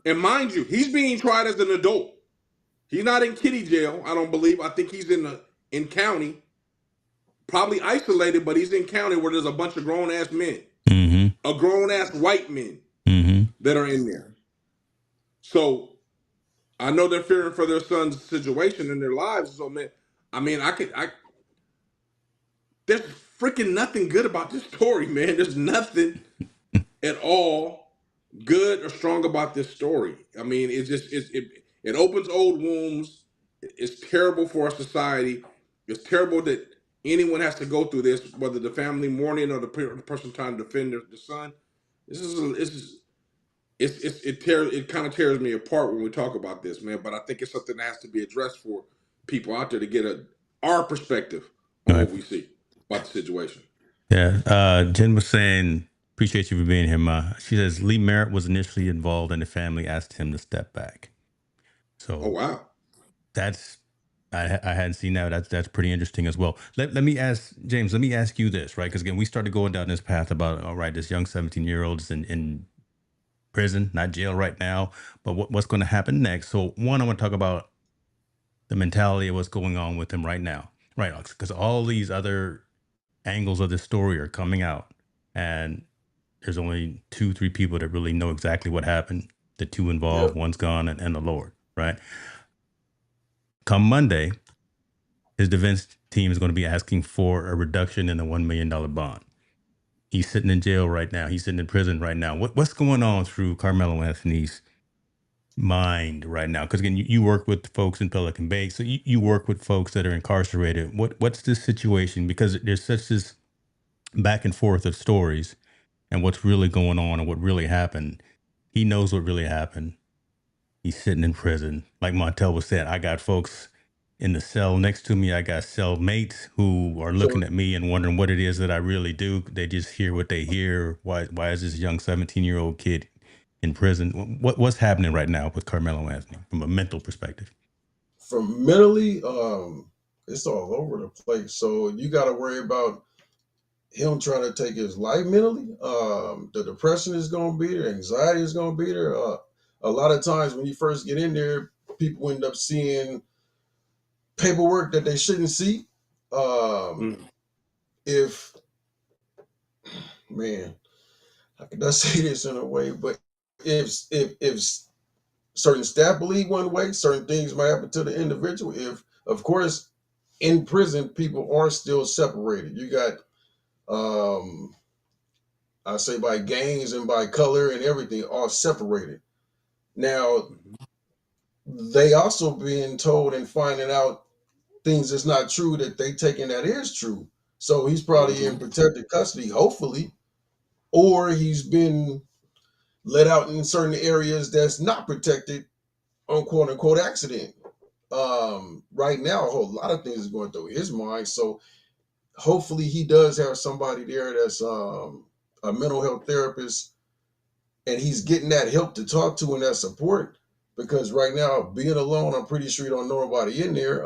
and mind you, he's being tried as an adult. He's not in kitty jail. I don't believe. I think he's in county, probably isolated, but he's in county where there's a bunch of grown ass men, Mm-hmm. a grown ass white men Mm-hmm. that are in there. So I know they're fearing for their son's situation in their lives. So man, I mean, there's freaking nothing good about this story, man. There's nothing at all good or strong about this story. I mean, it opens old wounds. It's terrible for our society. It's terrible that anyone has to go through this, whether the family mourning or the person trying to defend the son. It kind of tears me apart when we talk about this, man. But I think it's something that has to be addressed for people out there to get our perspective All on right. what we see about the situation. Yeah. Jen was saying, appreciate you for being here, Ma. She says Lee Merritt was initially involved and the family asked him to step back. Oh So wow. that's I hadn't seen that. That's pretty interesting as well. Let me ask James. Let me ask you this, right? Because again, we started going down this path about all right, this young 17-year-old is in prison, not jail right now, but what's going to happen next? So one, I want to talk about the mentality of what's going on with him right now, right? Because all these other angles of the story are coming out, and there's only 2, 3 people that really know exactly what happened. The two involved, Yep. one's gone, and the Lord, right? Come Monday, his defense team is going to be asking for a reduction in the $1 million bond. He's sitting in jail right now. He's sitting in prison right now. What's going on through Carmelo Anthony's mind right now? Because again, you work with folks in Pelican Bay, so you work with folks that are incarcerated. What's this situation? Because there's such this back and forth of stories and what's really going on and what really happened. He knows what really happened. He's sitting in prison. Like Montel was saying, I got folks in the cell next to me. I got cell mates who are So looking at me and wondering what it is that I really do. They just hear what they hear. Why is this young 17-year-old kid in prison? What's happening right now with Carmelo Anthony from a mental perspective? from mentally, it's all over the place. So you got to worry about him trying to take his life mentally. The depression is going to be there. Anxiety is going to be there. A lot of times when you first get in there, people end up seeing paperwork that they shouldn't see. Um, Mm. if man, how can I say this in a way? But if certain staff believe one way, certain things might happen to the individual. If, of course, in prison, people are still separated. You got, I say by gangs and by color and everything, all separated. Now, they also being told and finding out things that's not true that they taking that is true. So he's probably in Mm-hmm. protected custody, hopefully, or he's been let out in certain areas that's not protected on quote unquote accident. Right now, a whole lot of things is going through his mind. So hopefully he does have somebody there that's a mental health therapist, and he's getting that help to talk to and that support. Because right now, being alone, I'm pretty sure you don't know nobody in there.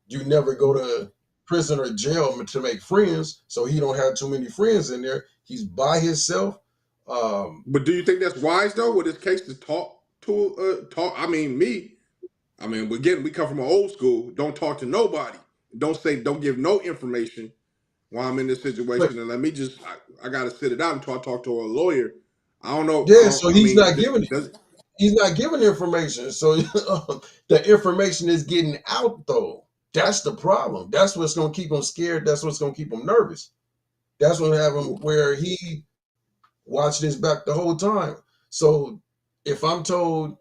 You never go to prison or jail to make friends, so he don't have too many friends in there. He's by himself. Um, But do you think that's wise though, with this case to talk? I mean, me. I mean, again, we come from an old school. Don't talk to nobody. Don't give no information while I'm in this but situation, and let me just. I got to sit it out until I talk to a lawyer. I don't know. yeah, so I he's mean, not giving it. does He's not giving information. So the information is getting out though. That's the problem. That's what's gonna keep him scared. That's what's gonna keep him nervous. That's what have him where he watched his back the whole time. So if I'm told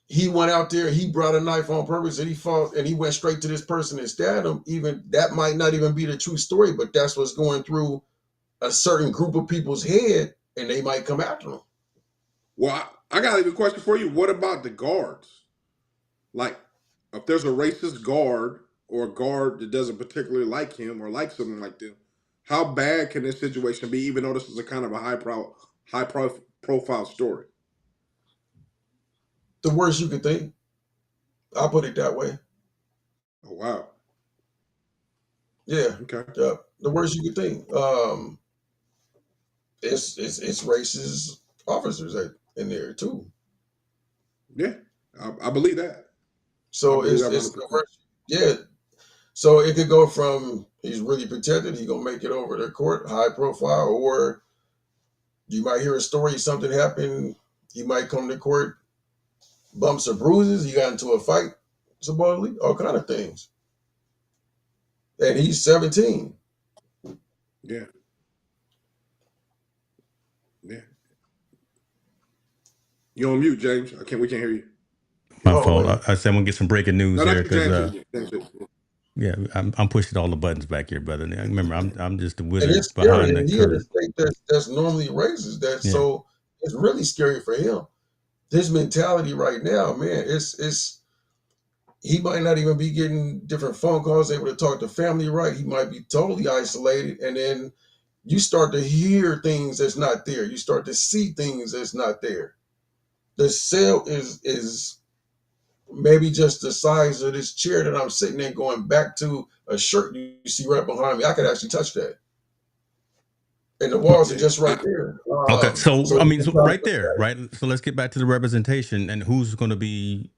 he went out there, he brought a knife on purpose and he fought and he went straight to this person and stabbed him, even that might not even be the true story, but that's what's going through a certain group of people's head and they might come after him. well, I got a question for you. What about the guards? Like, if there's a racist guard or a guard that doesn't particularly like him or like someone like them, how bad can this situation be? Even though this is a kind of a profile story. The worst you could think. I'll put it that way. Oh wow. Yeah. Okay. Yeah. The worst you could think. It's racist officers in there too. Yeah, I believe that. I So believe that it's the 100%. worst. Yeah. So it could go from he's really protected, he gonna make it over to court, high profile, or you might hear a story, something happened, he might come to court, bumps or bruises, he got into a fight, supposedly, all kind of things. And he's 17. Yeah, yeah. You on mute, James? I can't. We can't hear you. My Oh fault. wait. I said I'm gonna get some breaking news No, here that's you, because James. James. yeah, I'm pushing all the buttons back here, brother. Remember, I'm just the And it's wizard scary. behind the And he in a curtain. state that's normally raises that. Yeah. So it's really scary for him. His mentality right now, man, it's he might not even be getting different phone calls, able to talk to family right. He might be totally isolated. And then you start to hear things that's not there. You start to see things that's not there. The cell is maybe just the size of this chair that I'm sitting in, going back to a shirt you see right behind me. I could actually touch that. And the walls are Yeah. just right there. Okay. So So I you mean, can so kind right there, right. So let's get back to the representation and who's going to be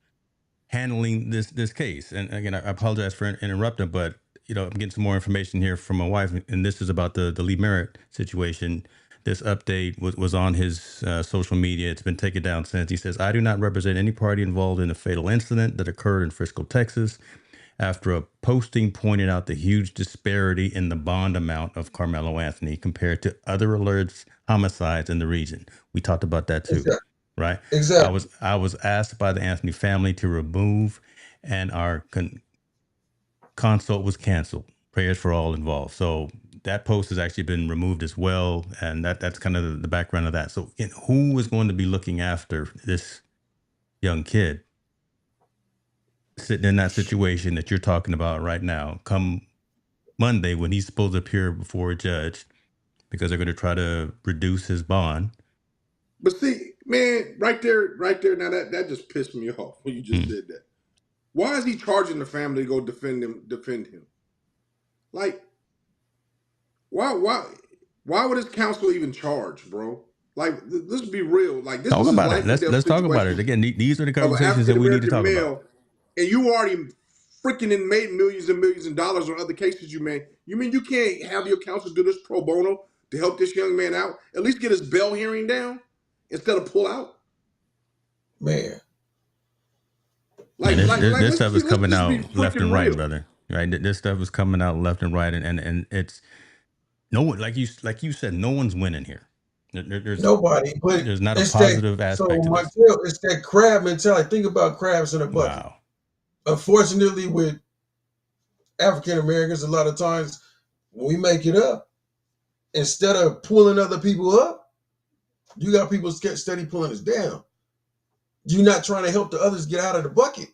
handling this case. And again, I apologize for interrupting, but I'm getting some more information here from my wife, and this is about the Lee Merritt situation. This update was on his social media. It's been taken down since. He says, "I do not represent any party involved in the fatal incident that occurred in Frisco, Texas." After a posting pointed out the huge disparity in the bond amount of Carmelo Anthony compared to other alleged homicides in the region. We talked about that too, exactly, right? exactly. I was asked by the Anthony family to remove, and our consult was canceled. Prayers for all involved. So that post has actually been removed as well, and that's kind of the background of that. So, who is going to be looking after this young kid sitting in that situation that you're talking about right now? Come Monday, when he's supposed to appear before a judge, because they're going to try to reduce his bond. But see, man, right there. Now that just pissed me off when you just Hmm. said that. Why is he charging the family to go defend him? Defend him? Like, why? Why would his counsel even charge, bro? Like, let's be real. Like, this Talk is a about it. life and death Let's talk about it situation again. These are the of an conversations that African we need to American talk about. male, and you already freaking made millions of dollars on other cases you made. You mean you can't have your counsel do this pro bono to help this young man out? At least get his bail hearing down instead of pull out. Man. And this Let's stuff is let's coming just be out left and freaking right, real. brother. Right? This stuff is coming out left and right, and it's no one like you said. No one's winning here. Nobody, but There's not a it's that. positive So aspect to this. Montel, it's that crab mentality. Think about crabs in a bucket. Wow. Unfortunately, with African Americans, a lot of times when we make it up, instead of pulling other people up, you got people steady pulling us down. You're not trying to help the others get out of the bucket,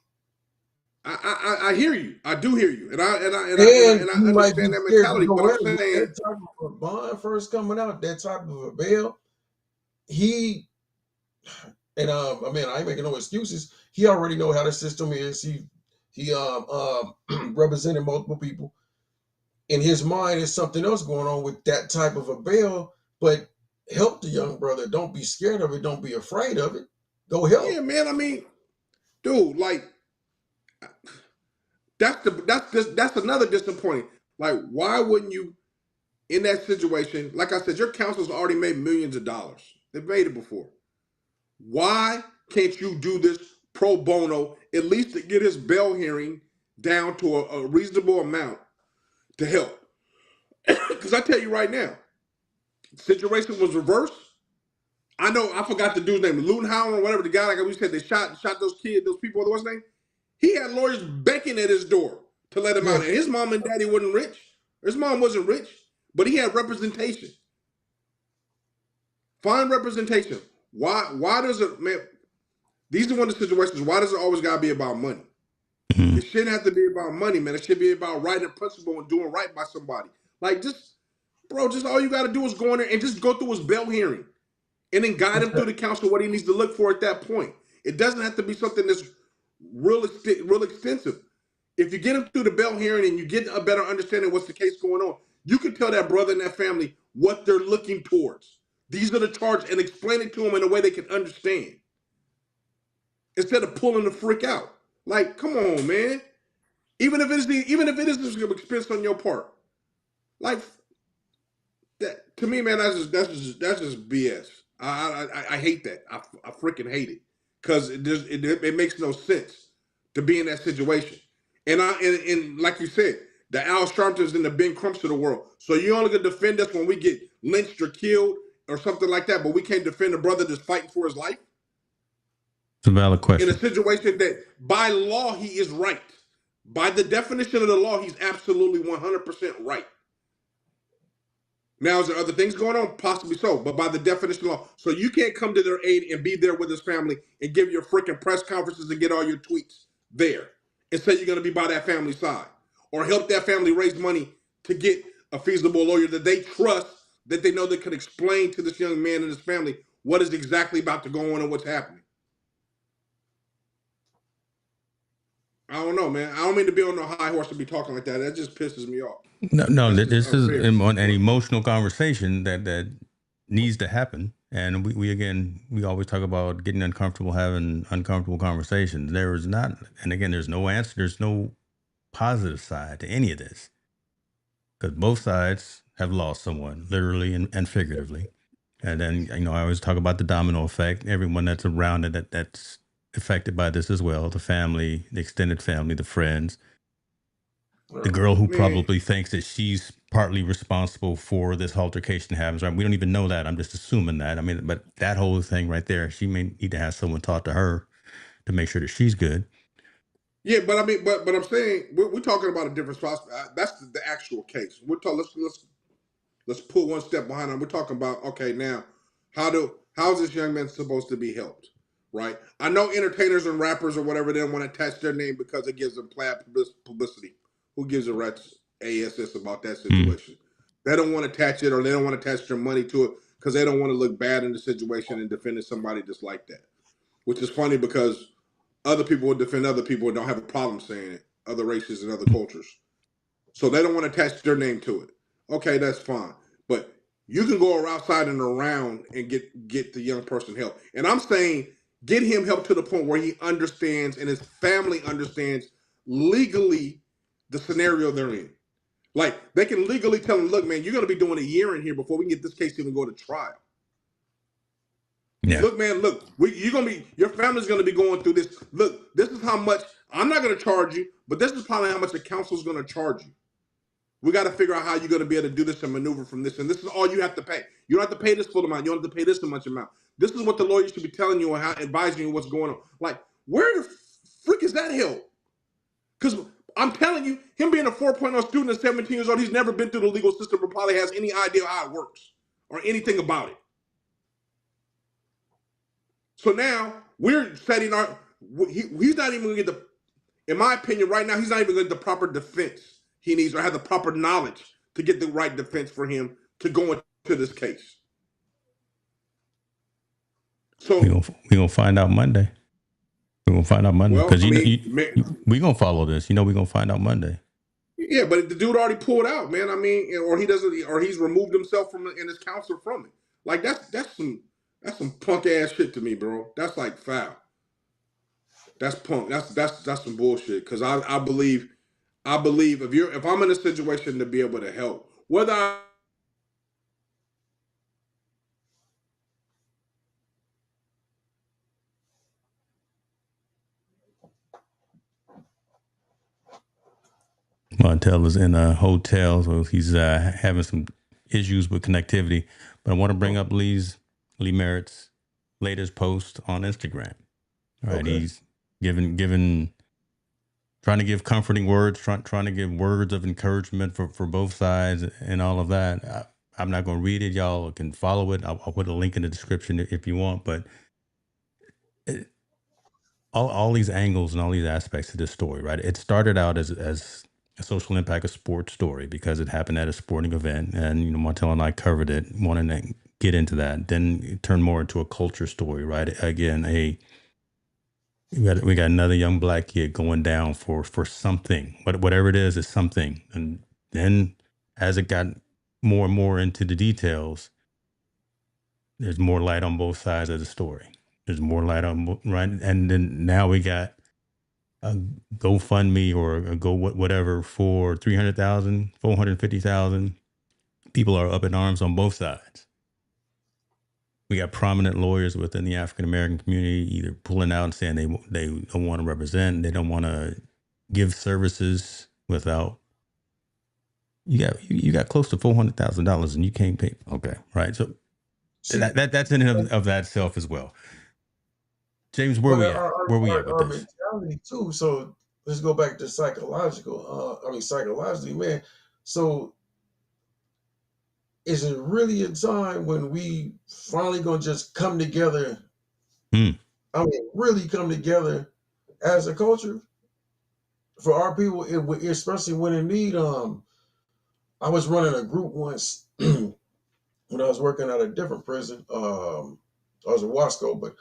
I hear you. I do hear you, and and I you might be understand that scared to mentality. But go I'm in with saying, that type of a bond first coming out, that type of a bail. He and I mean, I ain't making no excuses. He already know how the system is. He represented multiple people. In his mind, is something else going on with that type of a bail. But help the young brother. Don't be scared of it. Don't be afraid of it. Go yeah, help. man. I mean, dude, like that's another disappointing. Like, why wouldn't you in that situation? Like I said, your counsel's already made millions of dollars. They've made it before. Why can't you do this pro bono, at least to get his bail hearing down to a reasonable amount to help? Because I tell you right now, situation was reversed. I know I forgot the dude's name, Ludenhauer or whatever the guy, like we said, they shot those kids, those people. What's his name? He had lawyers begging at his door to let him out. Yes. And his mom and daddy wasn't rich. His mom wasn't rich, but he had representation. Fine representation. Why does it, man? These are one of the situations. Why does it always gotta be about money? Mhm. It shouldn't have to be about money, man. It should be about right and principle and doing right by somebody. Like just all you gotta do is go in there and just go through his bail hearing. And then guide him through the counsel what he needs to look for at that point. It doesn't have to be something that's real extensive. If you get him through the bail hearing and you get a better understanding of what's the case going on, you can tell that brother and that family what they're looking towards. These are the charges, and explain it to them in a way they can understand instead of pulling the freak out. Like, come on, man. Even if it is an expense on your part, like that to me, man, that's just BS. I hate that. I freaking hate it because it makes no sense to be in that situation. And like you said, the Al Sharptons and the Ben Crumps of the world. So you only gonna defend us when we get lynched or killed or something like that, but we can't defend a brother that's fighting for his life It's a valid in a question. situation that by law he is right. By the definition of the law, he's absolutely 100% right. Now, is there other things going on? Possibly so, but by the definition of law. So you can't come to their aid and be there with his family and give your freaking press conferences and get all your tweets there and say you're going to be by that family side or help that family raise money to get a feasible lawyer that they trust, that they know that can explain to this young man and his family what is exactly about to go on and what's happening. I don't know, man. I don't mean to be on no high horse to be talking like that. That just pisses me off. No, That's just this is unfair. an emotional conversation that needs to happen. And we again, we always talk about getting uncomfortable, having uncomfortable conversations. There is not, and again, there's no answer. There's no positive side to any of this because both sides have lost someone, literally and figuratively. And then, I always talk about the domino effect. Everyone that's around it that's affected by this as well. The family, the extended family, the friends, the girl who Man, probably thinks that she's partly responsible for this altercation happens, right? We don't even know that. I'm just assuming that. I mean, but that whole thing right there, she may need to have someone talk to her to make sure that she's good. yeah, but I mean, but I'm saying we're talking about a different spot. That's the actual case. We're talking. Let's pull one step behind them. We're talking about okay now, how's this young man supposed to be helped, right? I know entertainers and rappers or whatever they don't want to attach their name because it gives them planned publicity. Who gives a rat's ass about that Mm. situation? They don't want to attach it or they don't want to attach their money to it because they don't want to look bad in the situation and defending somebody just like that. Which is funny because other people would defend other people and don't have a problem saying it, other races and other cultures. So they don't want to attach their name to it. Okay, that's fine. But you can go outside and around and get the young person help. And I'm saying get him help to the point where he understands and his family understands legally the scenario they're in. Like they can legally tell him, look, man, you're gonna be doing a year in here before we can get this case even go to trial. Yeah. Look, man, look, your family's gonna be going through this. Look, this is how much I'm not gonna charge you, but this is probably how much the council's gonna charge you. We got to figure out how you're going to be able to do this and maneuver from this. And this is all you have to pay. You don't have to pay this full amount. You don't have to pay this much amount. This is what the lawyer should be telling you and how advising you what's going on. Like, where the freak is that help? Because I'm telling you, him being a 4.0 student at 17 years old, he's never been through the legal system or probably has any idea how it works or anything about it. So now we're setting he's not even going to get in my opinion, right now, he's not even going to get the proper defense he needs or have the proper knowledge to get the right defense for him to go into this case. So we gonna find out Monday. We're gonna find out Monday well, because I mean, we gonna follow this. We're gonna find out Monday. yeah, but the dude already pulled out, man. I mean, or he doesn't, or he's removed himself from it and his counselor from it. Like that's some punk ass shit to me, bro. That's like foul. That's punk. That's some bullshit. Because I believe if I'm in a situation to be able to help, whether I Montel is in a hotel, so he's having some issues with connectivity. But I want to bring up Lee Merritt's latest post on Instagram. All right, Okay. he's trying to give comforting words, trying to give words of encouragement for both sides and all of that. I'm not going to read it. Y'all can follow it. I'll put a link in the description if you want. But all these angles and all these aspects of this story, right? It started out as a social impact of sports story because it happened at a sporting event, and Montel and I covered it, wanting to get into that. Then it turned more into a culture story, right? Again, we got another young black kid going down for something, whatever it is, it's something. And then as it got more and more into the details, there's more light on both sides of the story. There's more light on right, and then now we got a GoFundMe or a whatever for 300,000, 450,000. People are up in arms on both sides. We got prominent lawyers within the African American community either pulling out and saying they don't want to represent, they don't want to give services without. You got close to $400,000 and you can't pay. Okay, right. So See, that's in and of that self as well. James, where but we at? Where we at with our this? mentality too. So let's go back to psychological. Psychologically, man. So is it really a time when we finally gonna just come together? Really come together as a culture for our people, especially when in need. I was running a group once when I was working at a different prison. I was in Wasco, but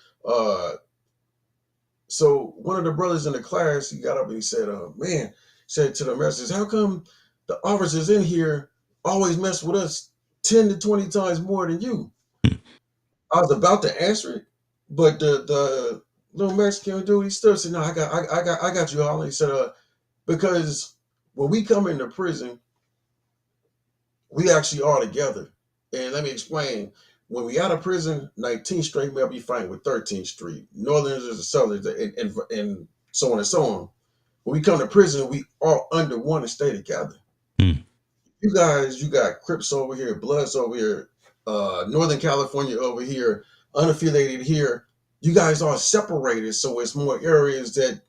so one of the brothers in the class, he got up and he said, man, said to the message, how come the officers in here always mess with us 10 to 20 times more than you? I was about to answer it, but the little Mexican dude, he still said, no, I got you, Holland. He said, because when we come into prison, we actually are together. And let me explain. When we out of prison, 19th Street may be fighting with 13th Street. Northerners is the Southerners, and so on and so on. When we come to prison, we all under one and stay together. Hmm. You guys, you got Crips over here, Bloods over here, Northern California over here, unaffiliated here. You guys are separated, so it's more areas that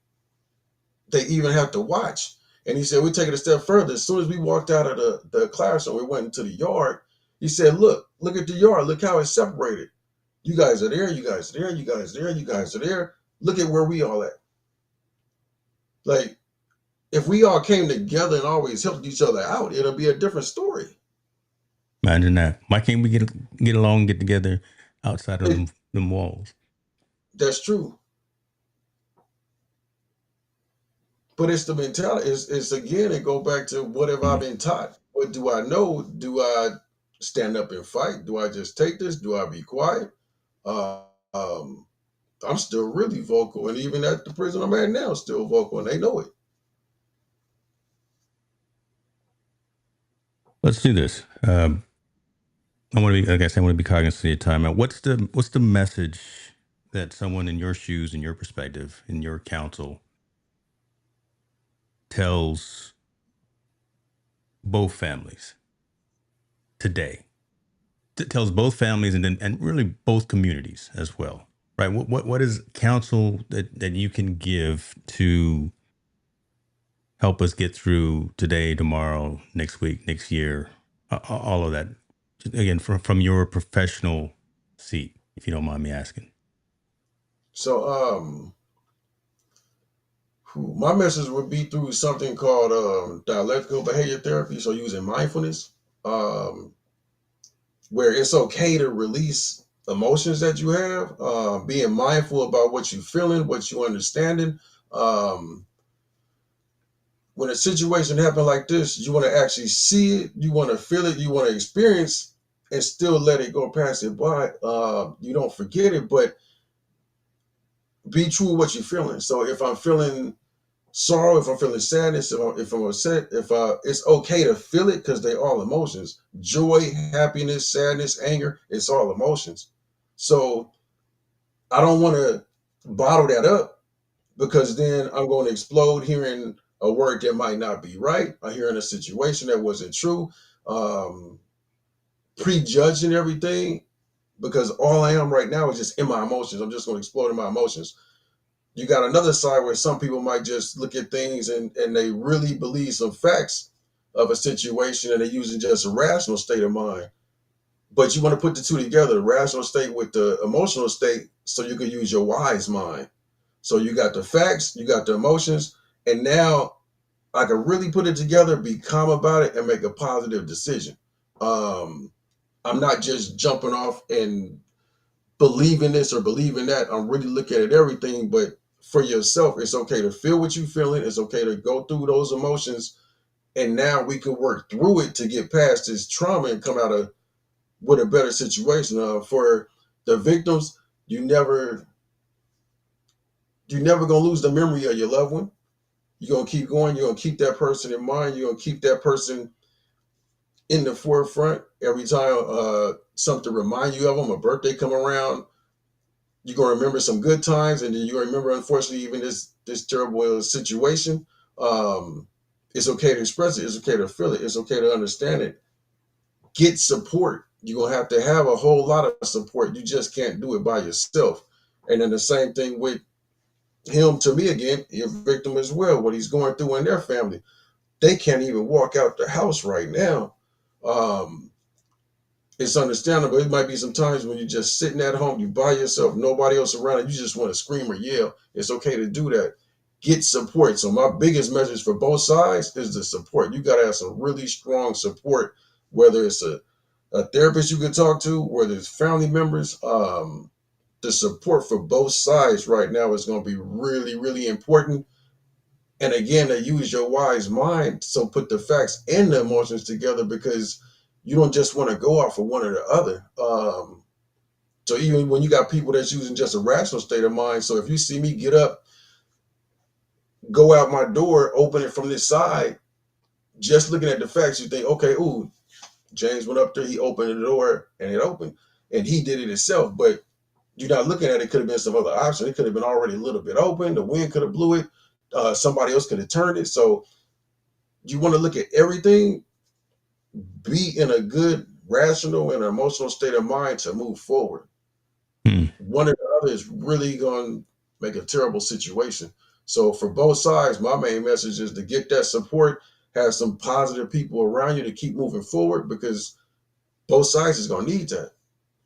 they even have to watch. And he said, we take it a step further. As soon as we walked out of the classroom, we went into the yard. He said, look at the yard. Look how it's separated. You guys are there. You guys are there. You guys are there. You guys are there. Look at where we all at. Like, if we all came together and always helped each other out, it'll be a different story. Imagine that. Why can't we get along, get together outside of them walls? That's true. But it's the mentality. It's again, it go back to what have I been taught? What do I know? Do I stand up and fight? Do I just take this? Do I be quiet? Uh, um, I'm still really vocal, and even at the prison I'm at now, still vocal, and they know it. Let's do this. I want to be, like I said, I want to be cognizant of your time. What's the message that someone in your shoes, in your perspective, in your counsel, tells both families today? Tells both families and really both communities as well, right? What is counsel that you can give to help us get through today, tomorrow, next week, next year, all of that? Again, from your professional seat, if you don't mind me asking. So, my message would be through something called dialectical behavior therapy. So, using mindfulness, um, where it's okay to release emotions that you have, being mindful about what you're feeling, what you're understanding. Um, when a situation happens like this, you want to actually see it, you want to feel it, you want to experience, and still let it go past it by. You don't forget it, but be true with what you're feeling. So if I'm feeling sorrow, if I'm feeling sadness, if I'm upset, it's okay to feel it because they're all emotions. Joy, happiness, sadness, anger, it's all emotions. So I don't want to bottle that up because then I'm going to explode hearing a word that might not be right. I hearing a situation that wasn't true, um, prejudging everything because all I am right now is just in my emotions. I'm just going to explode in my emotions. You got another side where some people might just look at things and they really believe some facts of a situation and they're using just a rational state of mind. But you want to put the two together, the rational state with the emotional state, so you can use your wise mind. So you got the facts, you got the emotions, and now I can really put it together, be calm about it, and make a positive decision. Um, I'm not just jumping off and believing this or believing that. I'm really looking at everything, but for yourself, it's okay to feel what you're feeling. It's okay to go through those emotions, and now we can work through it to get past this trauma and come out of with a better situation. For the victims, you never you're never gonna lose the memory of your loved one. You're gonna keep going. You're gonna keep that person in mind. You're gonna keep that person in the forefront every time something remind you of them. A birthday come around, you're gonna remember some good times, and then you remember, unfortunately, even this terrible situation. Um, it's okay to express it. It's okay to feel it. It's okay to understand it. Get support. You're gonna have to have a whole lot of support. You just can't do it by yourself. And then the same thing with him, to me, again, a victim as well, what he's going through in their family. They can't even walk out the house right now. Um, it's understandable. It might be some times when you're just sitting at home, you by yourself, nobody else around, and you just want to scream or yell. It's okay to do that. Get support. So my biggest message for both sides is the support. You got to have some really strong support, whether it's a therapist you can talk to, whether it's family members. The support for both sides right now is going to be really, really important. And again, to use your wise mind, so put the facts and the emotions together because you don't just want to go off of one or the other. So even when you got people that's using just a rational state of mind, so if you see me get up, go out my door, open it from this side, just looking at the facts, you think, okay, ooh, James went up there, he opened the door and it opened, and he did it himself. But you're not looking at it. Could have been some other option. It could have been already a little bit open. The wind could have blew it. Somebody else could have turned it. So you want to look at everything, be in a good, rational, and emotional state of mind to move forward. Hmm. One or the other is really going to make a terrible situation. So for both sides, my main message is to get that support, have some positive people around you to keep moving forward because both sides is going to need that.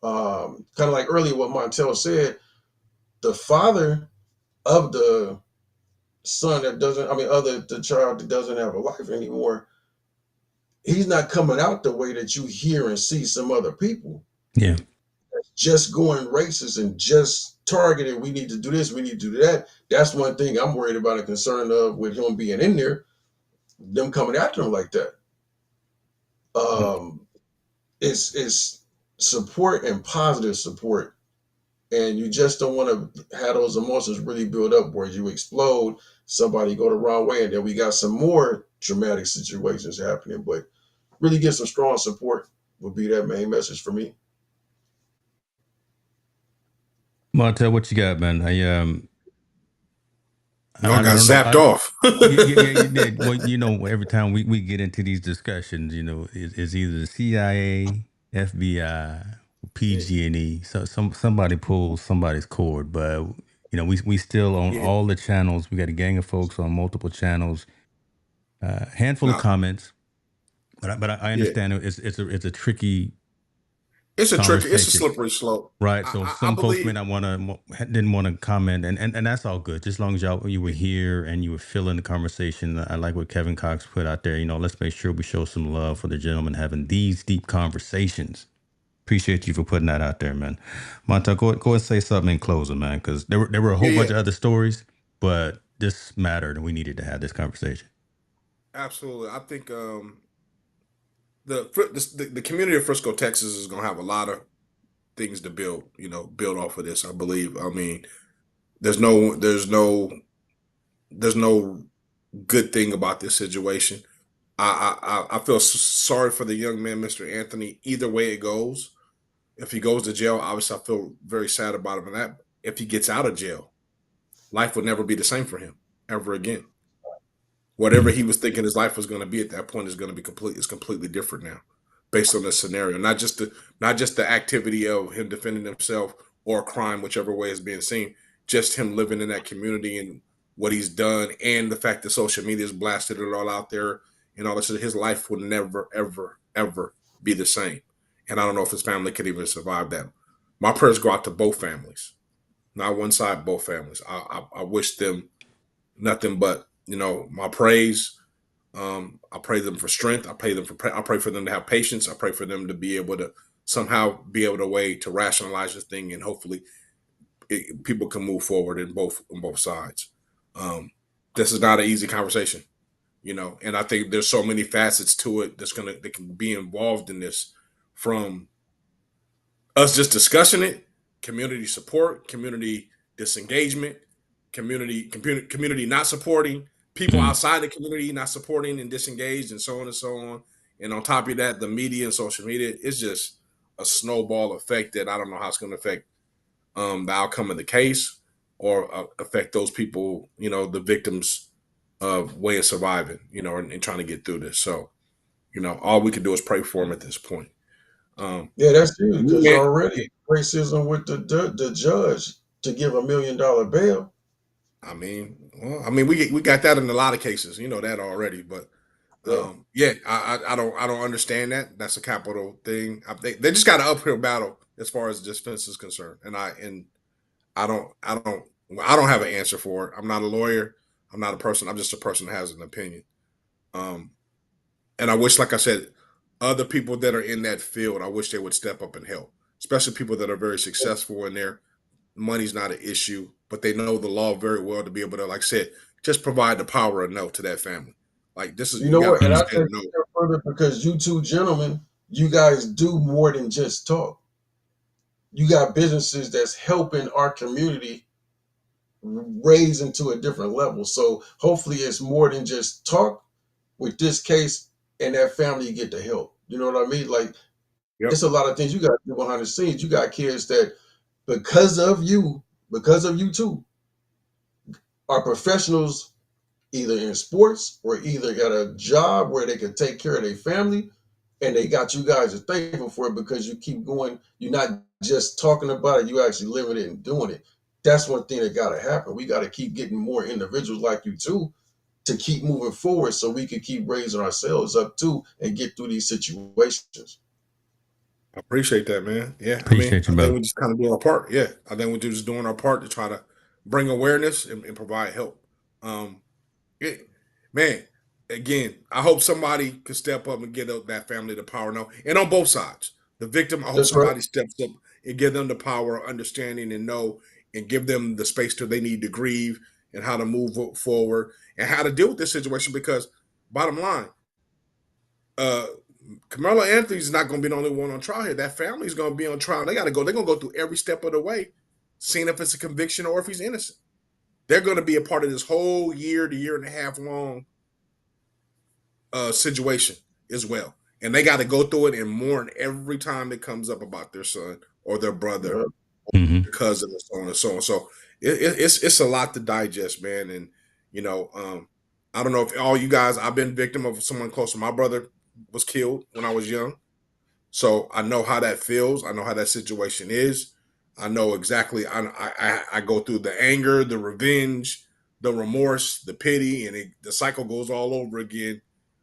Kind of like earlier what Montel said, the father of the son that doesn't, I mean, other the child that doesn't have a life anymore, he's not coming out the way that you hear and see some other people. Yeah. Just going racist and just targeted. We need to do this. We need to do that. That's one thing I'm worried about and concerned of with him being in there. Them coming after him like that. Um, it's support and positive support, and you just don't want to have those emotions really build up where you explode. Somebody go the wrong way, and then we got some more traumatic situations happening. But really get some strong support. would be that main message for me. Montel, what you got, man? No, I I got don't know. zapped off. Yeah, you did. Well, every time we get into these discussions, it's either the CIA, FBI, PG&E. So somebody pulls somebody's cord, but we still on Yeah, all the channels. We got a gang of folks on multiple channels. Handful of no, comments, but I yeah. understand it's a tricky It's a conversation. slippery slope. Right. So I some folks may believe. not didn't want to comment, and that's all good. Just as long as you were here and you were feeling the conversation. I like what Kevin Cox put out there. Let's make sure we show some love for the gentleman having these deep conversations. Appreciate you for putting that out there, man. Monta, go and say something in closing, man, because there were a Yeah, whole yeah, bunch of other stories, but this mattered and we needed to have this conversation. absolutely. I think the community of Frisco, Texas, is going to have a lot of things to build. Build off of this. I believe. I mean, there's no good thing about this situation. I feel sorry for the young man, Mr. Anthony. Either way it goes, if he goes to jail, obviously I feel very sad about him. And that if he gets out of jail, life will never be the same for him ever again. Whatever Mm. he was thinking his life was going to be at that point is going to be completely different now, based on the scenario. Not just the activity of him defending himself or a crime, whichever way is being seen. Just him living in that community and what he's done, and the fact that social media has blasted it all out there and all this. His life will never, ever, ever be the same. And I don't know if his family could even survive that. My prayers go out to both families, not one side, both families. I wish them nothing but my praise. I pray them for strength. I pray for them to have patience. I pray for them to be able to somehow be able to way to rationalize this thing, and hopefully people can move forward on both sides. Um, this is not an easy conversation, and I think there's so many facets to it that can be involved in this, from us just discussing it, community support, community disengagement, community not supporting, people Mm. outside the community not supporting and disengaged, and so on and so on. And on top of that, the media and social media, it's just a snowball effect that I don't know how it's going to affect the outcome of the case, or affect those people, the victims of way of surviving, and trying to get through this. So, all we can do is pray for them at this point. Um, Yeah, that's huge because yeah, already racism with the judge to give $1 million bail. we got that in a lot of cases. You know that already, but Yeah, yeah, I don't understand that. That's a capital thing. They just got an uphill battle as far as defense is concerned, and I don't have an answer for it. I'm not a lawyer. I'm not a person. I'm just a person that has an opinion. Um, and I wish, like I said, other people that are in that field, I wish they would step up and help, especially people that are very successful in there. Money's not an issue, but they know the law very well to be able to, like I said, just provide the power of no to that family. Like, this is, you you know got to what? And I Mm. take understand, it no. a step further because you two gentlemen, you guys do more than just talk. You got businesses that's helping our community raise into a different level. So hopefully it's more than just talk with this case, and that family get the help. You know what I mean? Like, Yep. it's a lot of things you got to do behind the scenes. You got kids that because of you too, are professionals either in sports or either got a job where they can take care of their family, and they got you guys to thank them for it because you keep going. You're not just talking about it, you actually living it and doing it. That's one thing that got to happen. We got to keep getting more individuals like you too to keep moving forward so we can keep raising ourselves up too and get through these situations. I appreciate that, man. Yeah, Appreciate you, I think brother. we just kind of do our part. Yeah, I think we're just doing our part to try to bring awareness and provide help. Um, yeah, man. Again, I hope somebody could step up and get that family the power. No, and on both sides, the victim, I hope That's right. somebody steps up and give them the power, understanding, and know, and give them the space that they need to grieve and how to move forward and how to deal with this situation. Because bottom line, uh, Carmelo Anthony's not going to be the only one on trial here. That family's going to be on trial. They got to go. They're going to go through every step of the way, seeing if it's a conviction or if he's innocent. They're going to be a part of this whole year to year and a half long situation as well. and they got to go through it and mourn every time it comes up about their son or their brother, Yeah, Hmm. their cousin, and so on and so on. So it's a lot to digest, man. And I don't know if all you guys, I've been victim of someone close to my brother was killed when I was young. So I know how that feels. I know how that situation is. I know exactly. I go through the anger, the revenge, the remorse, the pity, and the cycle goes all over again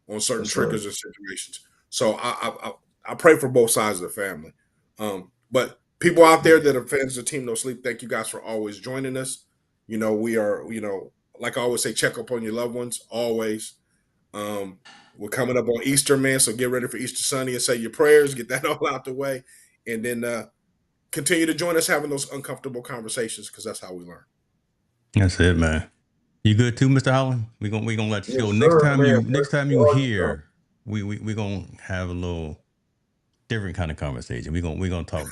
on certain that's right. triggers and situations. So I pray for both sides of the family. But people out there that are fans of Team No Sleep, thank you guys for always joining us. We are, like I always say, check up on your loved ones always. Um, we're coming up on Easter, man. So get ready for Easter Sunday and say your prayers, get that all out the way, and then continue to join us having those uncomfortable conversations because that's how we learn. That's it, man. You good too, Mr. Holland? We gonna let you Yes, go. sir, man. Next Thank time you you for all you do. here, we gonna have a little different kind of conversation. We gonna talk.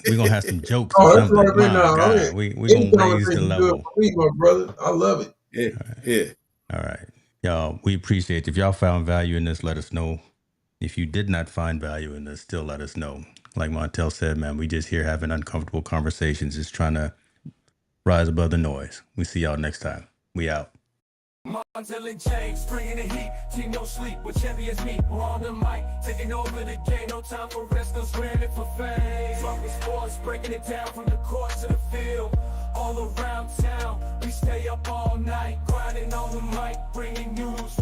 We gonna have some jokes or Oh, that's something. right, man. My Nah, God, we any gonna raise the conversation good level. for me, my brother. I love it. Yeah, yeah. All right, y'all. We appreciate it. If y'all found value in this, let us know. If you did not find value in this, still let us know. Like Montel said, man, we just here having uncomfortable conversations, just trying to rise above the noise. We see y'all next time. We out. Montel and James, bringing the heat. Team No Sleep with champions meet. We're on the mic, taking over the game. No time for rest, no screaming for fame. Talking sports, breaking it down from the court to the field. All around town, we stay up all night, grinding on the mic, bringing news.